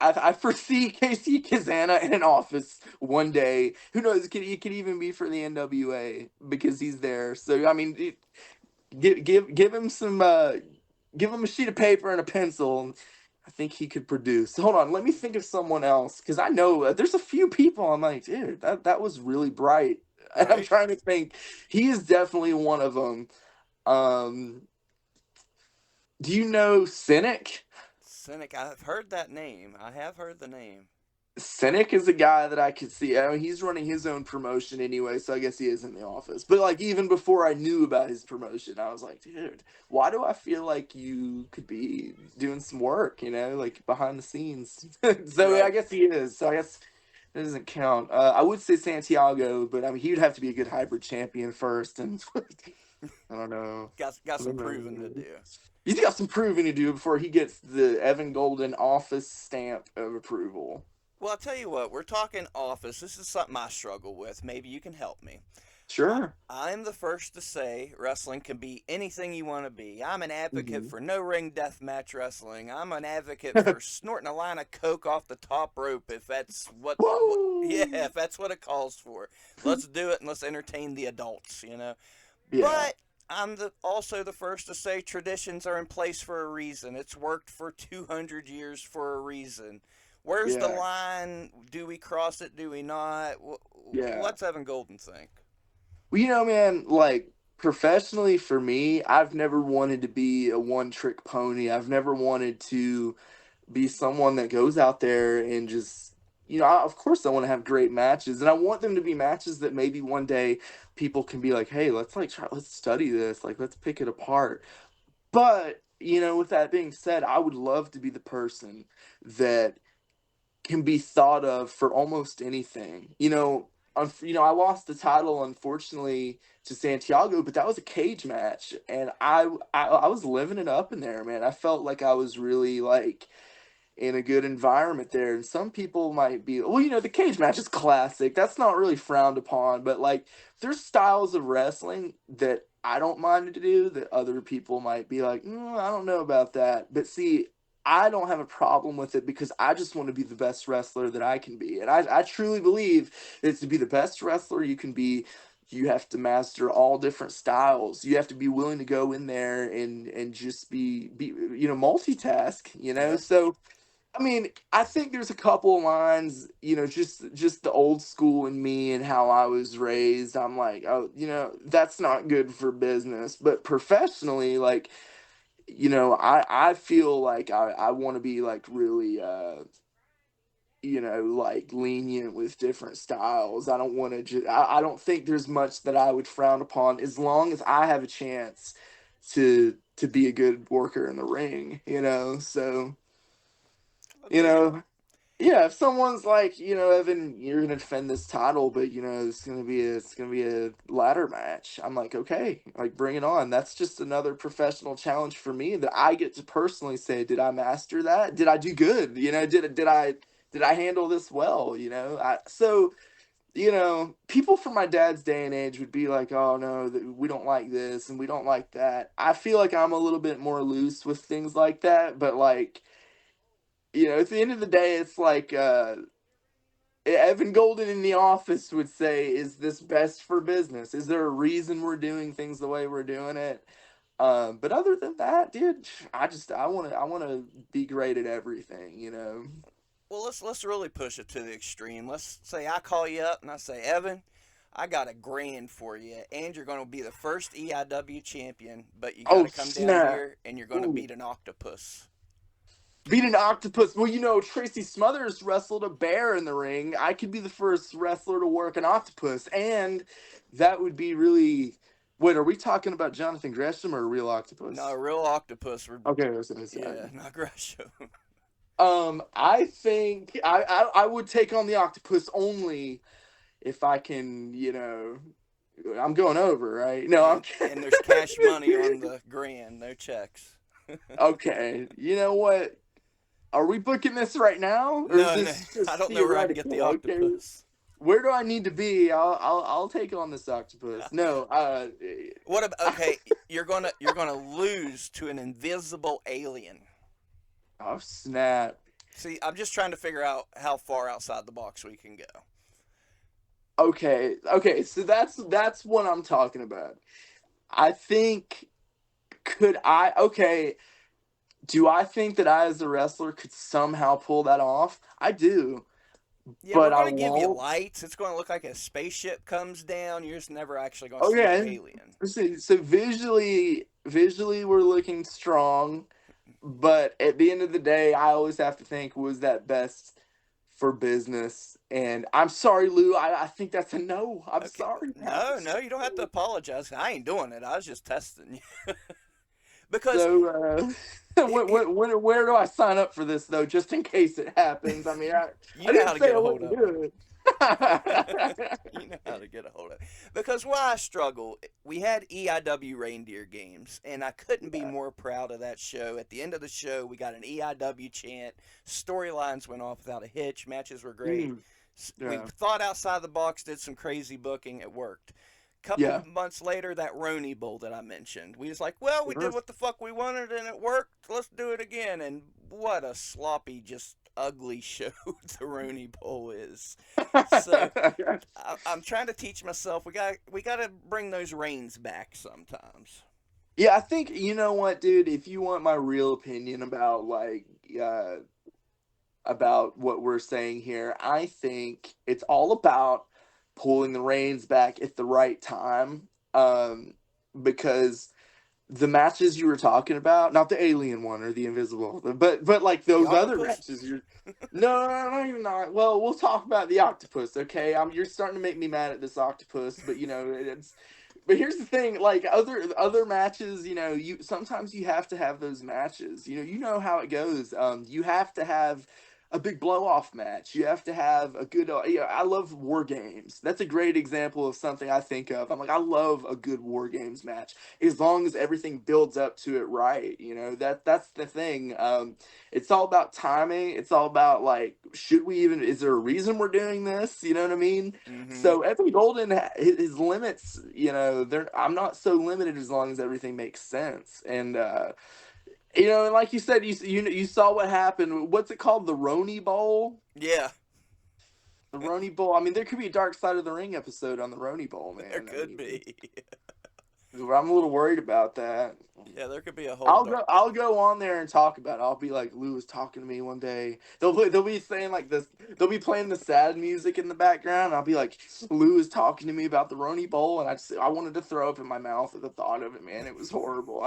I foresee Casey Kazana in an office one day. Who knows? It could even be for the NWA because he's there. So I mean, give him some give him a sheet of paper and a pencil. I think he could produce. Hold on, let me think of someone else because I know there's a few people. I'm like, dude, that was really bright. And I'm Right? trying to think. He is definitely one of them. Um, do you know Cynic? Cynic. I've heard that name. I have heard the name. Cynic is a guy that I could see. I mean, he's running his own promotion anyway, so I guess he is in the office. But like, even before I knew about his promotion, I was like, dude, why do I feel like you could be doing some work? Like behind the scenes. So I Right. guess he is. So I guess it doesn't count. I would say Santiago, but I mean, he'd have to be a good hybrid champion first, and I don't know. Got I some don't proving to know. do. He's got some proving to do before he gets the Evan Golden office stamp of approval. Well, I'll tell you what, we're talking office. This is something I struggle with. Maybe you can help me. Sure. I'm the first to say wrestling can be anything you want to be. I'm an advocate Hmm. for no ring death match wrestling. I'm an advocate for snorting a line of coke off the top rope if that's what yeah, Whoa. if that's what it calls for. Let's do it and let's entertain the adults, you know. Yeah. But also the first to say traditions are in place for a reason. It's worked for 200 years for a reason. Where's the Yeah. line? Do we cross it? Do we not? Yeah. What's Evan Golden think? Well, man, like professionally for me, I've never wanted to be a one trick pony. I've never wanted to be someone that goes out there and just, of course I want to have great matches, and I want them to be matches that maybe one day people can be like, hey, let's like try, let's study this, like let's pick it apart. But, with that being said, I would love to be the person that can be thought of for almost anything. I lost the title unfortunately to Santiago, but that was a cage match, and I was living it up in there, man. I felt like I was really like in a good environment there. And some people might be, well, the cage match is classic. That's not really frowned upon, but like there's styles of wrestling that I don't mind to do that other people might be like, I don't know about that. But see, I don't have a problem with it because I just want to be the best wrestler that I can be. And I truly believe that to be the best wrestler you can be, you have to master all different styles. You have to be willing to go in there and just be multitask, Yeah. So I mean, I think there's a couple of lines, just the old school in me and how I was raised. I'm like, oh, that's not good for business. But professionally, like, I feel like I want to be like really like lenient with different styles. I don't want to just I don't think there's much that I would frown upon as long as I have a chance to be a good worker in the ring. So, I'll you dig it. know, yeah, if someone's like, Evan, you're gonna defend this title, but it's gonna be a ladder match. I'm like, okay, like bring it on. That's just another professional challenge for me that I get to personally say, did I master that? Did I do good? Did I handle this well? People from my dad's day and age would be like, oh no, we don't like this and we don't like that. I feel like I'm a little bit more loose with things like that, but like, at the end of the day, it's like Evan Golden in The Office would say, "Is this best for business? Is there a reason we're doing things the way we're doing it?" But other than that, dude, I want to be great at everything. Well, let's really push it to the extreme. Let's say I call you up and I say, Evan, I got a grand for you, and you're going to be the first EIW champion, but you got Oh to come down snap! here and you're going to Ooh. beat an octopus. Beat an octopus. Well, Tracy Smothers wrestled a bear in the ring. I could be the first wrestler to work an octopus, and that would be really. Wait, are we talking about Jonathan Gresham or a real No, octopus? a real octopus. Okay, I was gonna Yeah, say. not Gresham. I think I would take on the octopus only if I can, I'm going over, right? No, I'm And there's cash money on the grand, no checks. okay. You know what? Are we booking this right now, or is No, no, this I just don't know where I can get the theoretical? Okay, octopus. where do I need to be? I'll take on this octopus. No, What about okay? You're gonna lose to an invisible alien. oh snap. See, I'm just trying to figure out how far outside the box we can go. Okay, so that's what I'm talking about. I think could I okay do I think that I, as a wrestler, could somehow pull that off? I do, Yeah, we're but I gonna give you won't. lights. It's gonna look like a spaceship comes down. You're just never actually gonna see the Okay, alien. so visually, we're looking strong, but at the end of the day, I always have to think, was that best for business? And I'm sorry, Lou. I think that's a no. I'm Okay. sorry, man. No, no, you don't have to apologize. I ain't doing it. I was just testing you. Because So, it, where do I sign up for this though, just in case it happens? I mean, I you know how didn't to say get I a hold wouldn't of me. do it. You know how to get a hold of it. Because why I struggle, we had EIW reindeer games, and I couldn't be Yeah. more proud of that show. At the end of the show, we got an EIW chant. Storylines went off without a hitch. Matches were great. Mm, We yeah. thought outside the box, did some crazy booking. It worked. Couple Yeah. months later, that Roni Bowl that I mentioned, we was like, well, we did Sure. what the fuck we wanted, and it worked. Let's do it again. And what a sloppy, just ugly show the Roni Bowl is. So I'm trying to teach myself we got to bring those reins back sometimes. Yeah, I think you know what, dude. If you want my real opinion about uh, about what we're saying here, I think it's all about pulling the reins back at the right time. Because the matches you were talking about, not the alien one or the invisible, but like The those other octopus. matches, you're no, you're not. Well, we'll talk about the octopus, okay? You're starting to make me mad at this octopus, but you know it's. But here's the thing, like other matches, you know, you sometimes you have to have those matches. You know how it goes. You have to have a big blow off match. You have to have a good. I love war games. That's a great example of something I think of. I'm like, I love a good war games match as long as everything builds up to it right. That's the thing. It's all about timing. It's all about like, should we even? Is there a reason we're doing this? You know what I mean? Mm-hmm. So Evan Golden, his limits. They're. I'm not so limited as long as everything makes sense. And and like you said, you saw what happened. What's it called? The Roni Bowl. Yeah, The Roni Bowl. I mean, there could be a Dark Side of the Ring episode on the Roni Bowl, there man. I could mean, be. I'm a little worried about that. Yeah, there could be a whole I'll dark. go. I'll go on there and talk about it. I'll be like, Lou was talking to me one day. They'll be saying like this. They'll be playing the sad music in the background. And I'll be like, Lou is talking to me about the Roni Bowl, and I wanted to throw up in my mouth at the thought of it. Man, it was horrible.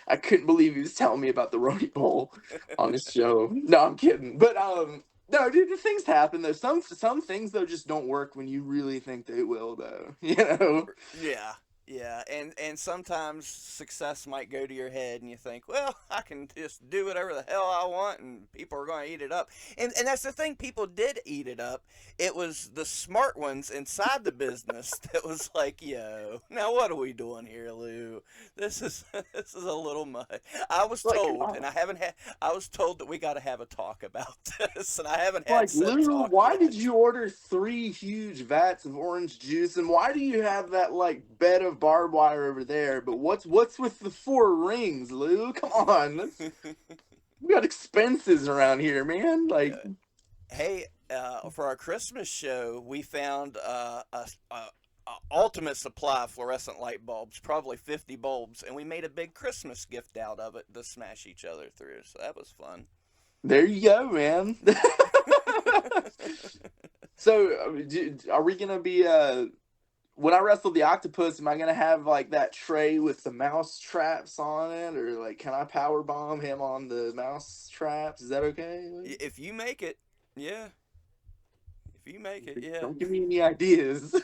I couldn't believe he was telling me about the Roni Bowl on his show. No, I'm kidding. But no, dude, the things happen though. Some things though just don't work when you really think they will though. Yeah, yeah, and sometimes success might go to your head, and you think, well, I can just do whatever the hell I want, and people are going to eat it up. And that's the thing, people did eat it up. It was the smart ones inside the business that was like, yo, now what are we doing here, Lou? This is this is a little much. I was Like, come told, on. and I was told that we got to have a talk about this, and I haven't had Like, said Lou, talk why did yet. you order 3 huge vats of orange juice, and why do you have that like bed of barbed wire over there? But what's with the 4 rings, Lou? Come on, we got expenses around here, man. Like, Yeah. Hey, for our Christmas show, we found a ultimate supply of fluorescent light bulbs, probably 50 bulbs, and we made a big Christmas gift out of it to smash each other through. So that was fun. there you go, man. So, are we gonna be when I wrestle the octopus? Am I gonna have like that tray with the mouse traps on it, or like can I power bomb him on the mouse traps? Is that okay? If you make it, yeah. If you make it, yeah. Don't give me any ideas.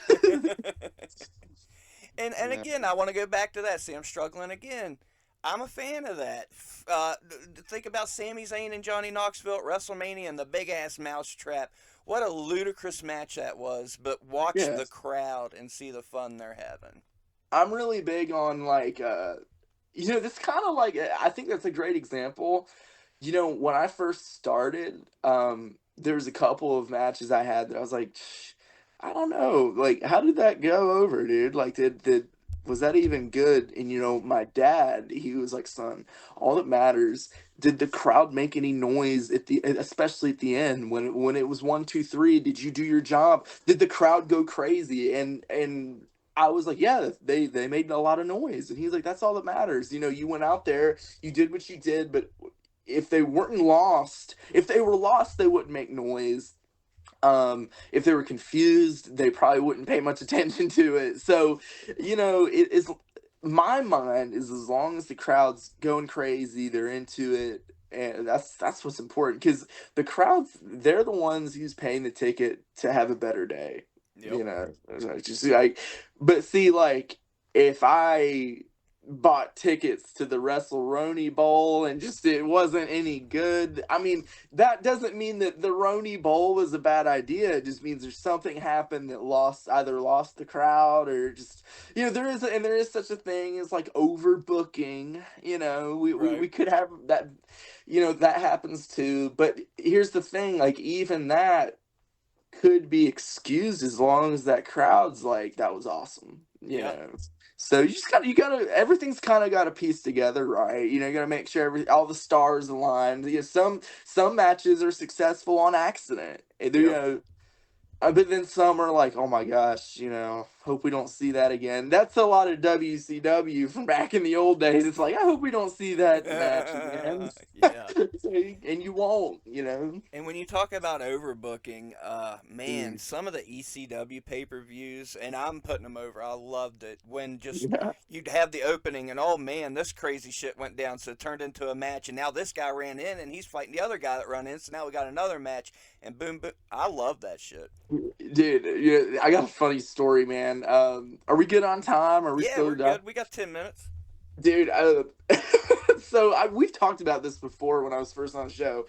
And Yeah. again, I want to go back to that. See, I'm struggling again. I'm a fan of that. Think about Sami Zayn and Johnny Knoxville at WrestleMania and the big ass mousetrap. What a ludicrous match that was, but watch the Yes. crowd and see the fun they're having. I'm really big on like this kind of like I think that's a great example. When I first started, there was a couple of matches I had that I was like, I don't know, like how did that go over, dude? Like did was that even good? And my dad, he was like, son, all that matters, did the crowd make any noise especially at the end when it was 1, 2, 3? Did you do your job? Did the crowd go crazy? And I was like, yeah, they made a lot of noise. And he's like, that's all that matters. You went out there, you did what you did, but if they were lost, they wouldn't make noise. If they were confused, they probably wouldn't pay much attention to it. So, it is my mind is as long as the crowd's going crazy, they're into it, and that's what's important because the crowds, they're the ones who's paying the ticket to have a better day. Yep. It's just like, but see, like if I bought tickets to the WrestleRoni Bowl and just it wasn't any good. I mean, that doesn't mean that the Roni Bowl was a bad idea. It just means there's something happened that lost the crowd or just there is such a thing as like overbooking. We Right. could have that. That happens too. But here's the thing: like even that could be excused as long as that crowd's like that was awesome. Yeah. So you gotta everything's kind of got to piece together, right? You gotta make sure all the stars align. Some matches are successful on accident. Yep. But then some are like, oh my gosh, hope we don't see that again. That's a lot of WCW from back in the old days. It's like, I hope we don't see that match again. Yeah. And you won't. And when you talk about overbooking, man, Mm, some of the ECW pay-per-views, and I'm putting them over. I loved it when just yeah. you'd have the opening, and oh man, this crazy shit went down, so it turned into a match, and now this guy ran in, and he's fighting the other guy that ran in, so now we got another match, and boom, boom. I love that shit. Dude, yeah, I got a funny story, man. Are we good on time? Are we Yeah, still we're done? good. We got 10 minutes. Dude, we've talked about this before when I was first on the show.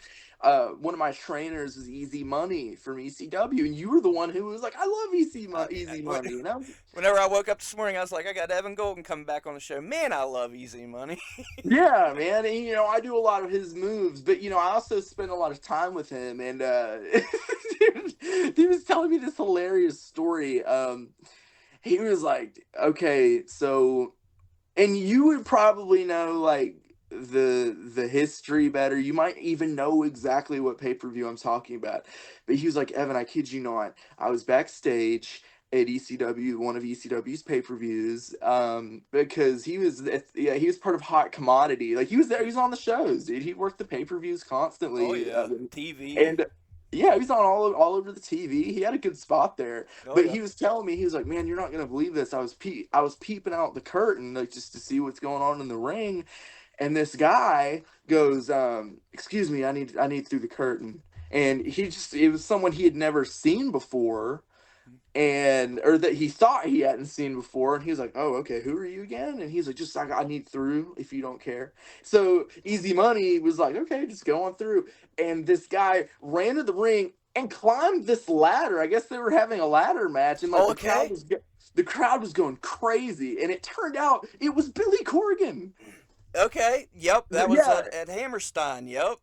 One of my trainers was Easy Money from ECW, and you were the one who was like, "I love Easy Money," and I was, Whenever I woke up this morning, I was like, I got Evan Golden coming back on the show. Man, I love Easy Money. yeah, man. And, I do a lot of his moves, but I also spend a lot of time with him, and dude, he was telling me this hilarious story. He was like, "Okay, so." And you would probably know like the history better. You might even know exactly what pay-per-view I'm talking about. But he was like, Evan, I kid you not. I was backstage at ECW, one of ECW's pay-per-views, because he was part of Hot Commodity. Like he was there, he was on the shows, dude. He worked the pay-per-views Oh constantly. yeah, TV. And yeah, he was on all over the TV. He had a good spot there. Oh But yeah. he was telling me, he was like, "Man, you're not gonna believe this. I was peeping out the curtain like just to see what's going on in the ring, and this guy goes, excuse me, I need through the curtain." And it was someone he had never seen before, and or that he thought he hadn't seen before, and he was like, "Oh, okay, who are you again?" And he's like, "Just I need through if you don't care." So Easy Money was like, "Okay, just go on through." And this guy ran to the ring and climbed this ladder. I guess they were having a ladder match, and like Oh, okay. the crowd was going crazy, and it turned out it was Billy Corgan. Okay. Yep. That was Yeah, at Hammerstein. Yep.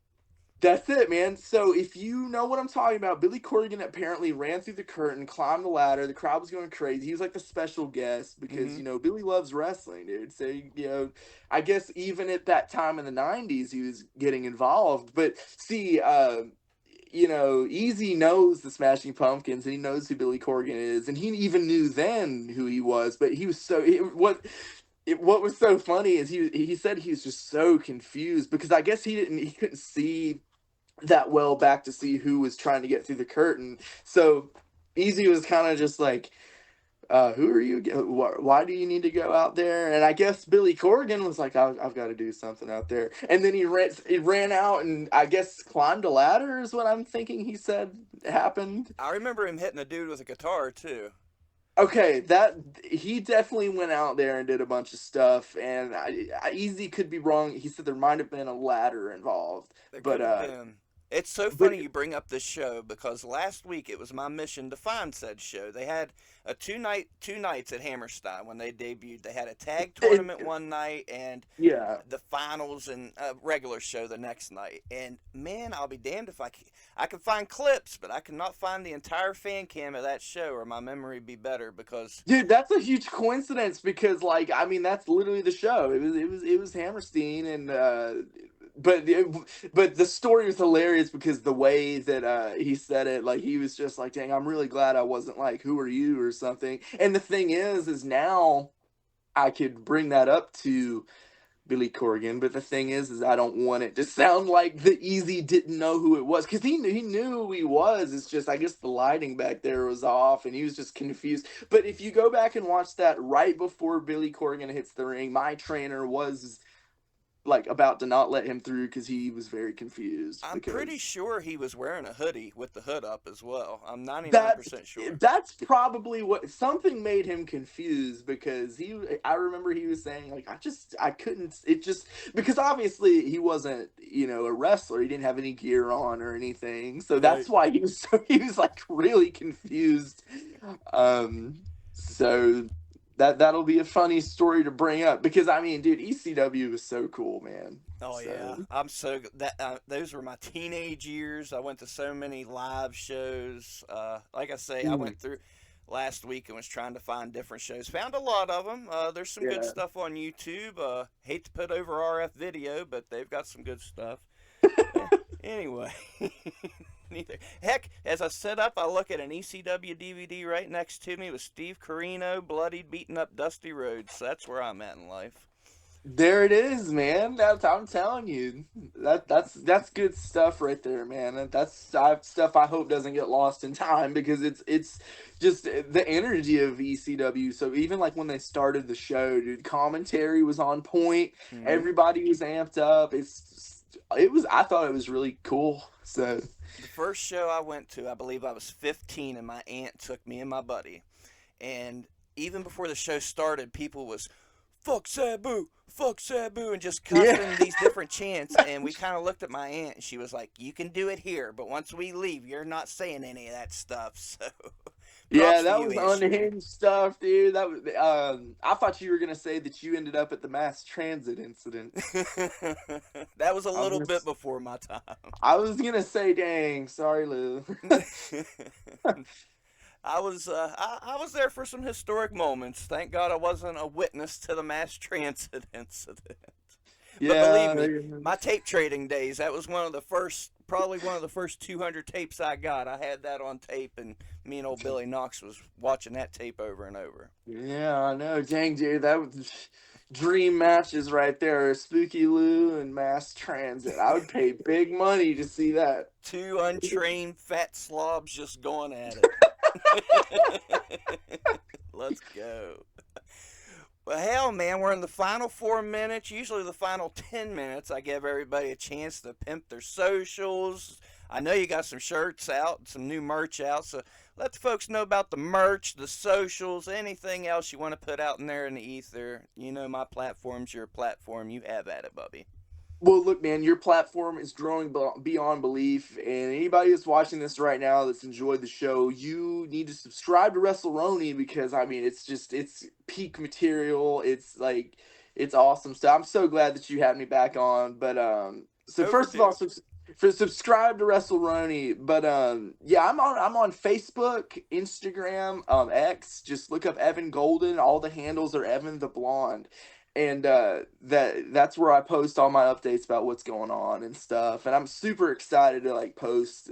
that's it, man. So if you know what I'm talking about, Billy Corgan apparently ran through the curtain, climbed the ladder. The crowd was going crazy. He was like the special guest because Hmm. Billy loves wrestling, dude. So I guess even at that time in the '90s, he was getting involved. But see, Easy knows the Smashing Pumpkins and he knows who Billy Corgan is, and he even knew then who he was. But he was what was so funny is he said he was just so confused because I guess he couldn't see that well back to see who was trying to get through the curtain. So Easy was kind of just like, who are you? Why do you need to go out there? And I guess Billy Corgan was like, I've got to do something out there. And then he ran out and I guess climbed a ladder is what I'm thinking he said happened. I remember him hitting a dude with a guitar too. Okay, that he definitely went out there and did a bunch of stuff, and Easy could be wrong. He said there might have been a ladder involved, There but could have been. It's so but funny you bring up this show because last week it was my mission to find said show. They had a two nights at Hammerstein when they debuted. They had a tag it, tournament one night and yeah, the finals and a regular show the next night. And man, I'll be damned if I can find clips, but I cannot find the entire fan cam of that show, or my memory be better because dude, that's a huge coincidence because, like, I mean, that's literally the show. It was Hammerstein, and but but the story was hilarious because the way that he said it, like, he was just like, "Dang, I'm really glad I wasn't like, who are you or something." And the thing is now I could bring that up to Billy Corgan, but the thing is I don't want it to sound like the Easy didn't know who it was because he knew who he was. It's just I guess the lighting back there was off and he was just confused. But if you go back and watch that right before Billy Corgan hits the ring, my trainer was like about to not let him through because he was very confused I'm pretty because sure he was wearing a hoodie with the hood up as well. I'm that 99% sure. that's probably what something made him confused because I remember he was saying like I couldn't it just because obviously he wasn't a wrestler, he didn't have any gear on or anything, so Right. that's why he was like really confused. So that'll be a funny story to bring up because I mean dude, ECW was so cool, man. Oh yeah, So I'm so that those were my teenage years. I went to so many live shows. Like I say, I mm, went through last week and was trying to find different shows. Found a lot of them. There's some good yeah. stuff on YouTube. Hate to put over RF video, but they've got some good stuff. Eh, anyway, neither. Heck, as I set up, I look at an ECW DVD right next to me with Steve Corino, bloodied, beating up Dusty Rhodes. So that's where I'm at in life. There it is, man. I'm telling you, that's good stuff right there, man. That's stuff I hope doesn't get lost in time because it's just the energy of ECW. So even like when they started the show, dude, commentary was on point. Mm-hmm. Everybody was amped up. It was. I thought it was really cool. So The first show I went to, I believe I was 15, and my aunt took me and my buddy. And even before the show started, people was fuck Sabu, and just yeah. cussing these different chants. And we kind of looked at my aunt, and she was like, "You can do it here, but once we leave, you're not saying any of that stuff." So, Yeah, props to that you, was Aunt Sherry. unhinged stuff, dude. That was. I thought you were gonna say that you ended up at the mass transit incident. That was a I was little gonna, bit before my time. I was gonna say, dang, sorry, Lou. I was there for some historic moments. Thank God I wasn't a witness to the mass transit incident. But believe Yeah, me, my tape trading days, that was probably one of the first 200 tapes I got. I had that on tape, and me and old Billy Knox was watching that tape over and over. yeah, I know. Dang, dude, that was dream matches right there. Spooky Lou and mass transit. I would pay big money to see that. Two untrained fat slobs just going at it. Let's go. Well, hell, man, we're in the final 4 minutes. Usually, the final 10 minutes, I give everybody a chance to pimp their socials. I know you got some shirts out, some new merch out, so let the folks know about the merch, the socials, anything else you want to put out in there in the ether. You know, my platform's your platform. You have at it, Bubby. Well, look, man, your platform is growing beyond belief, and anybody that's watching this right now that's enjoyed the show, you need to subscribe to WrestleRoni because I mean, it's peak material. It's like it's awesome stuff. I'm so glad that you had me back on. But so first of all, Overdue. subscribe to WrestleRoni. But yeah, I'm on Facebook, Instagram, X. Just look up Evan Golden. All the handles are Evan the Blonde, and that's where I post all my updates about what's going on and stuff. And I'm super excited to like post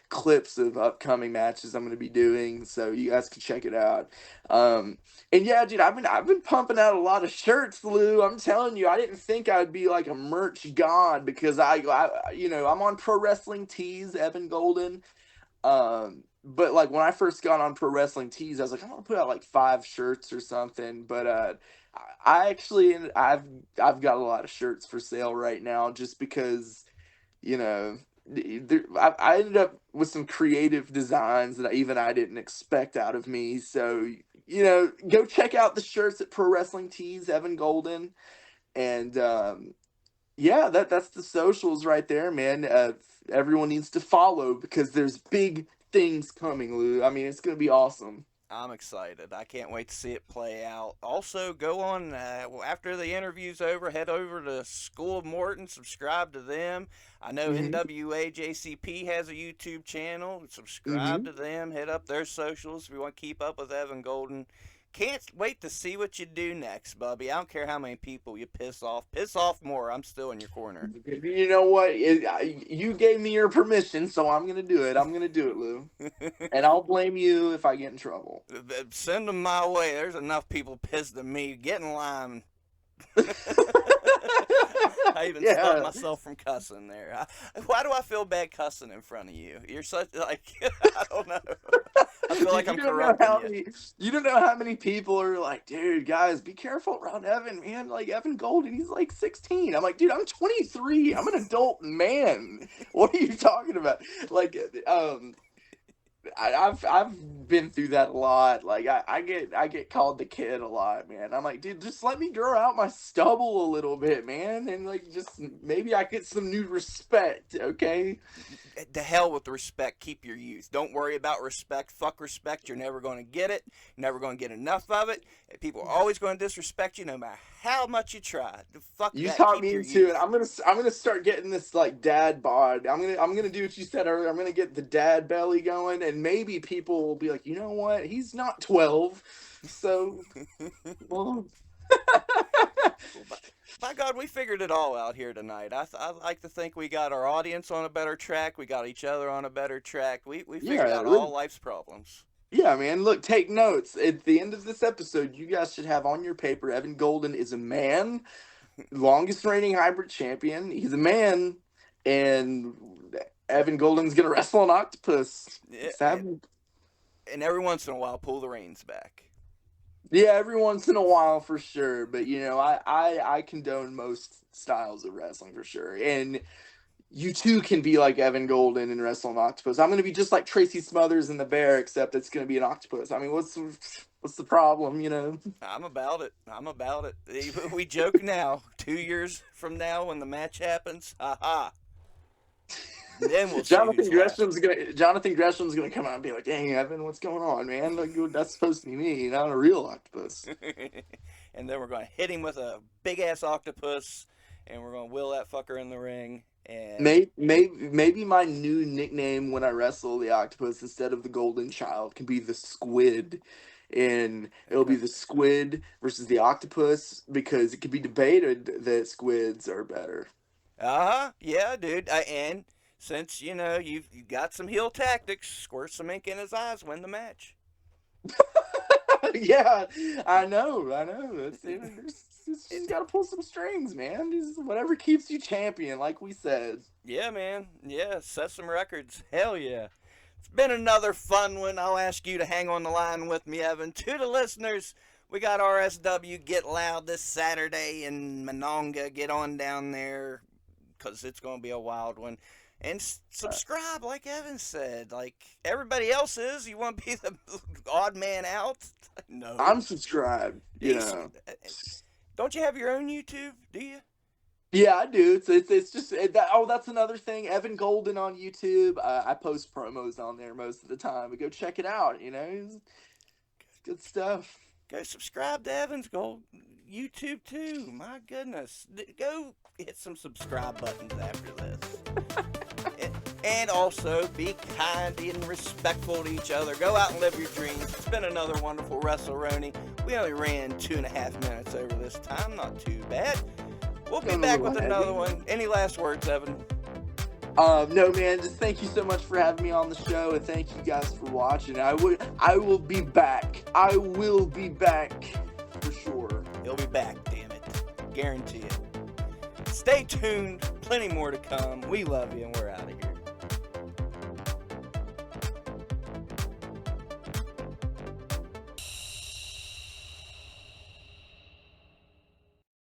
clips of upcoming matches I'm going to be doing, so you guys can check it out. Um, and yeah, dude, I've been pumping out a lot of shirts, Lou. I'm telling you, I didn't think I'd be like a merch god because I'm on Pro Wrestling Tees, Evan Golden. But like when I first got on Pro Wrestling Tees, I was like, I'm gonna put out like 5 shirts or something. But I've got a lot of shirts for sale right now just because you know I ended up with some creative designs that I didn't expect out of me. So go check out the shirts at Pro Wrestling Tees, Evan Golden, and yeah, that's the socials right there, man. Everyone needs to follow because there's big things coming, Lou. I mean, it's gonna be awesome. I'm excited. I can't wait to see it play out. Also, go on after the interview's over, head over to School of Morton, subscribe to them. I know Hmm. NWAJCP has a YouTube channel. Subscribe Hmm. to them, hit up their socials if you want to keep up with Evan Golden. Can't wait to see what you do next, Bubby. I don't care how many people you piss off. Piss off more. I'm still in your corner. You know what? You gave me your permission, so I'm gonna do it. I'm gonna do it, Lou. And I'll blame you if I get in trouble. Send them my way. There's enough people pissed at me. Get in line. I even stopped Yeah. myself from cussing there. Why do I feel bad cussing in front of you? You're such like I don't know. I feel like Dude, I'm corrupting you. you don't know how many people are like, dude, guys, be careful around Evan, man. Like Evan Golden, he's like 16. I'm like, dude, I'm 23. I'm an adult man. What are you talking about? Like, I've been through that a lot. Like I get called the kid a lot, man. I'm like, dude, just let me grow out my stubble a little bit, man, and like just maybe I get some new respect, okay? To hell with the respect. Keep your youth. Don't worry about respect. Fuck respect. You're never going to get it. You're never going to get enough of it. People are always going to disrespect you, no matter how much you try. Fuck You that. taught Keep me your into it. youth. I'm gonna start getting this like dad bod. I'm gonna do what you said earlier. I'm gonna get the dad belly going, and maybe people will be like, you know what? He's not 12, so well. Well, by God, we figured it all out here tonight. I like to think we got our audience on a better track. We got each other on a better track. We figured Yeah, out all life's problems. yeah, man. Look, take notes. At the end of this episode, you guys should have on your paper Evan Golden is a man, longest reigning hybrid champion. He's a man, and Evan Golden's gonna wrestle an octopus. Yeah, and every once in a while, pull the reins back. Yeah, every once in a while for sure. But you know, I condone most styles of wrestling for sure. And you too can be like Evan Golden and wrestle an octopus. I'm gonna be just like Tracy Smothers in the Bear, except it's gonna be an octopus. I mean, what's the problem, you know? I'm about it. I'm about it. We joke now. 2 years from now, when the match happens, haha. Then we'll see who's left. Jonathan Gresham's gonna come out and be like, "Dang, Evan, what's going on, man? Like, that's supposed to be me, not a real octopus." And then we're going to hit him with a big ass octopus, and we're going to wheel that fucker in the ring. And Maybe my new nickname when I wrestle the octopus instead of the Golden Child can be the Squid, and it'll be okay. the Squid versus the octopus because it could be debated that squids are better. Yeah, dude. And since you've got some heel tactics, squirt some ink in his eyes, win the match. Yeah, I know. It's just got to pull some strings, man. Just whatever keeps you champion, like we said. Yeah, man. Yeah, set some records. Hell yeah. It's been another fun one. I'll ask you to hang on the line with me, Evan. To the listeners, we got RSW Get Loud this Saturday in Monongah. Get on down there because it's going to be a wild one. And subscribe, like Evan said. Like everybody else is. You want to be the odd man out? No. I'm subscribed. You know. Don't you have your own YouTube? Do you? Yeah, I do. It's just that's another thing. Evan Golden on YouTube. I post promos on there most of the time. But go check it out. You know, it's good stuff. Go subscribe to Evan's Gold YouTube too. My goodness, go hit some subscribe buttons after this. And also be kind and respectful to each other. Go out and live your dreams. It's been another wonderful WrestleRoni. We only ran 2.5 minutes over this time. Not too bad. We'll be back with another one. Any last words, Evan? No, man. Just thank you so much for having me on the show, and thank you guys for watching. I will be back. I will be back for sure. He'll be back. Damn it, guarantee it. Stay tuned. Plenty more to come. We love you, and we're out of here.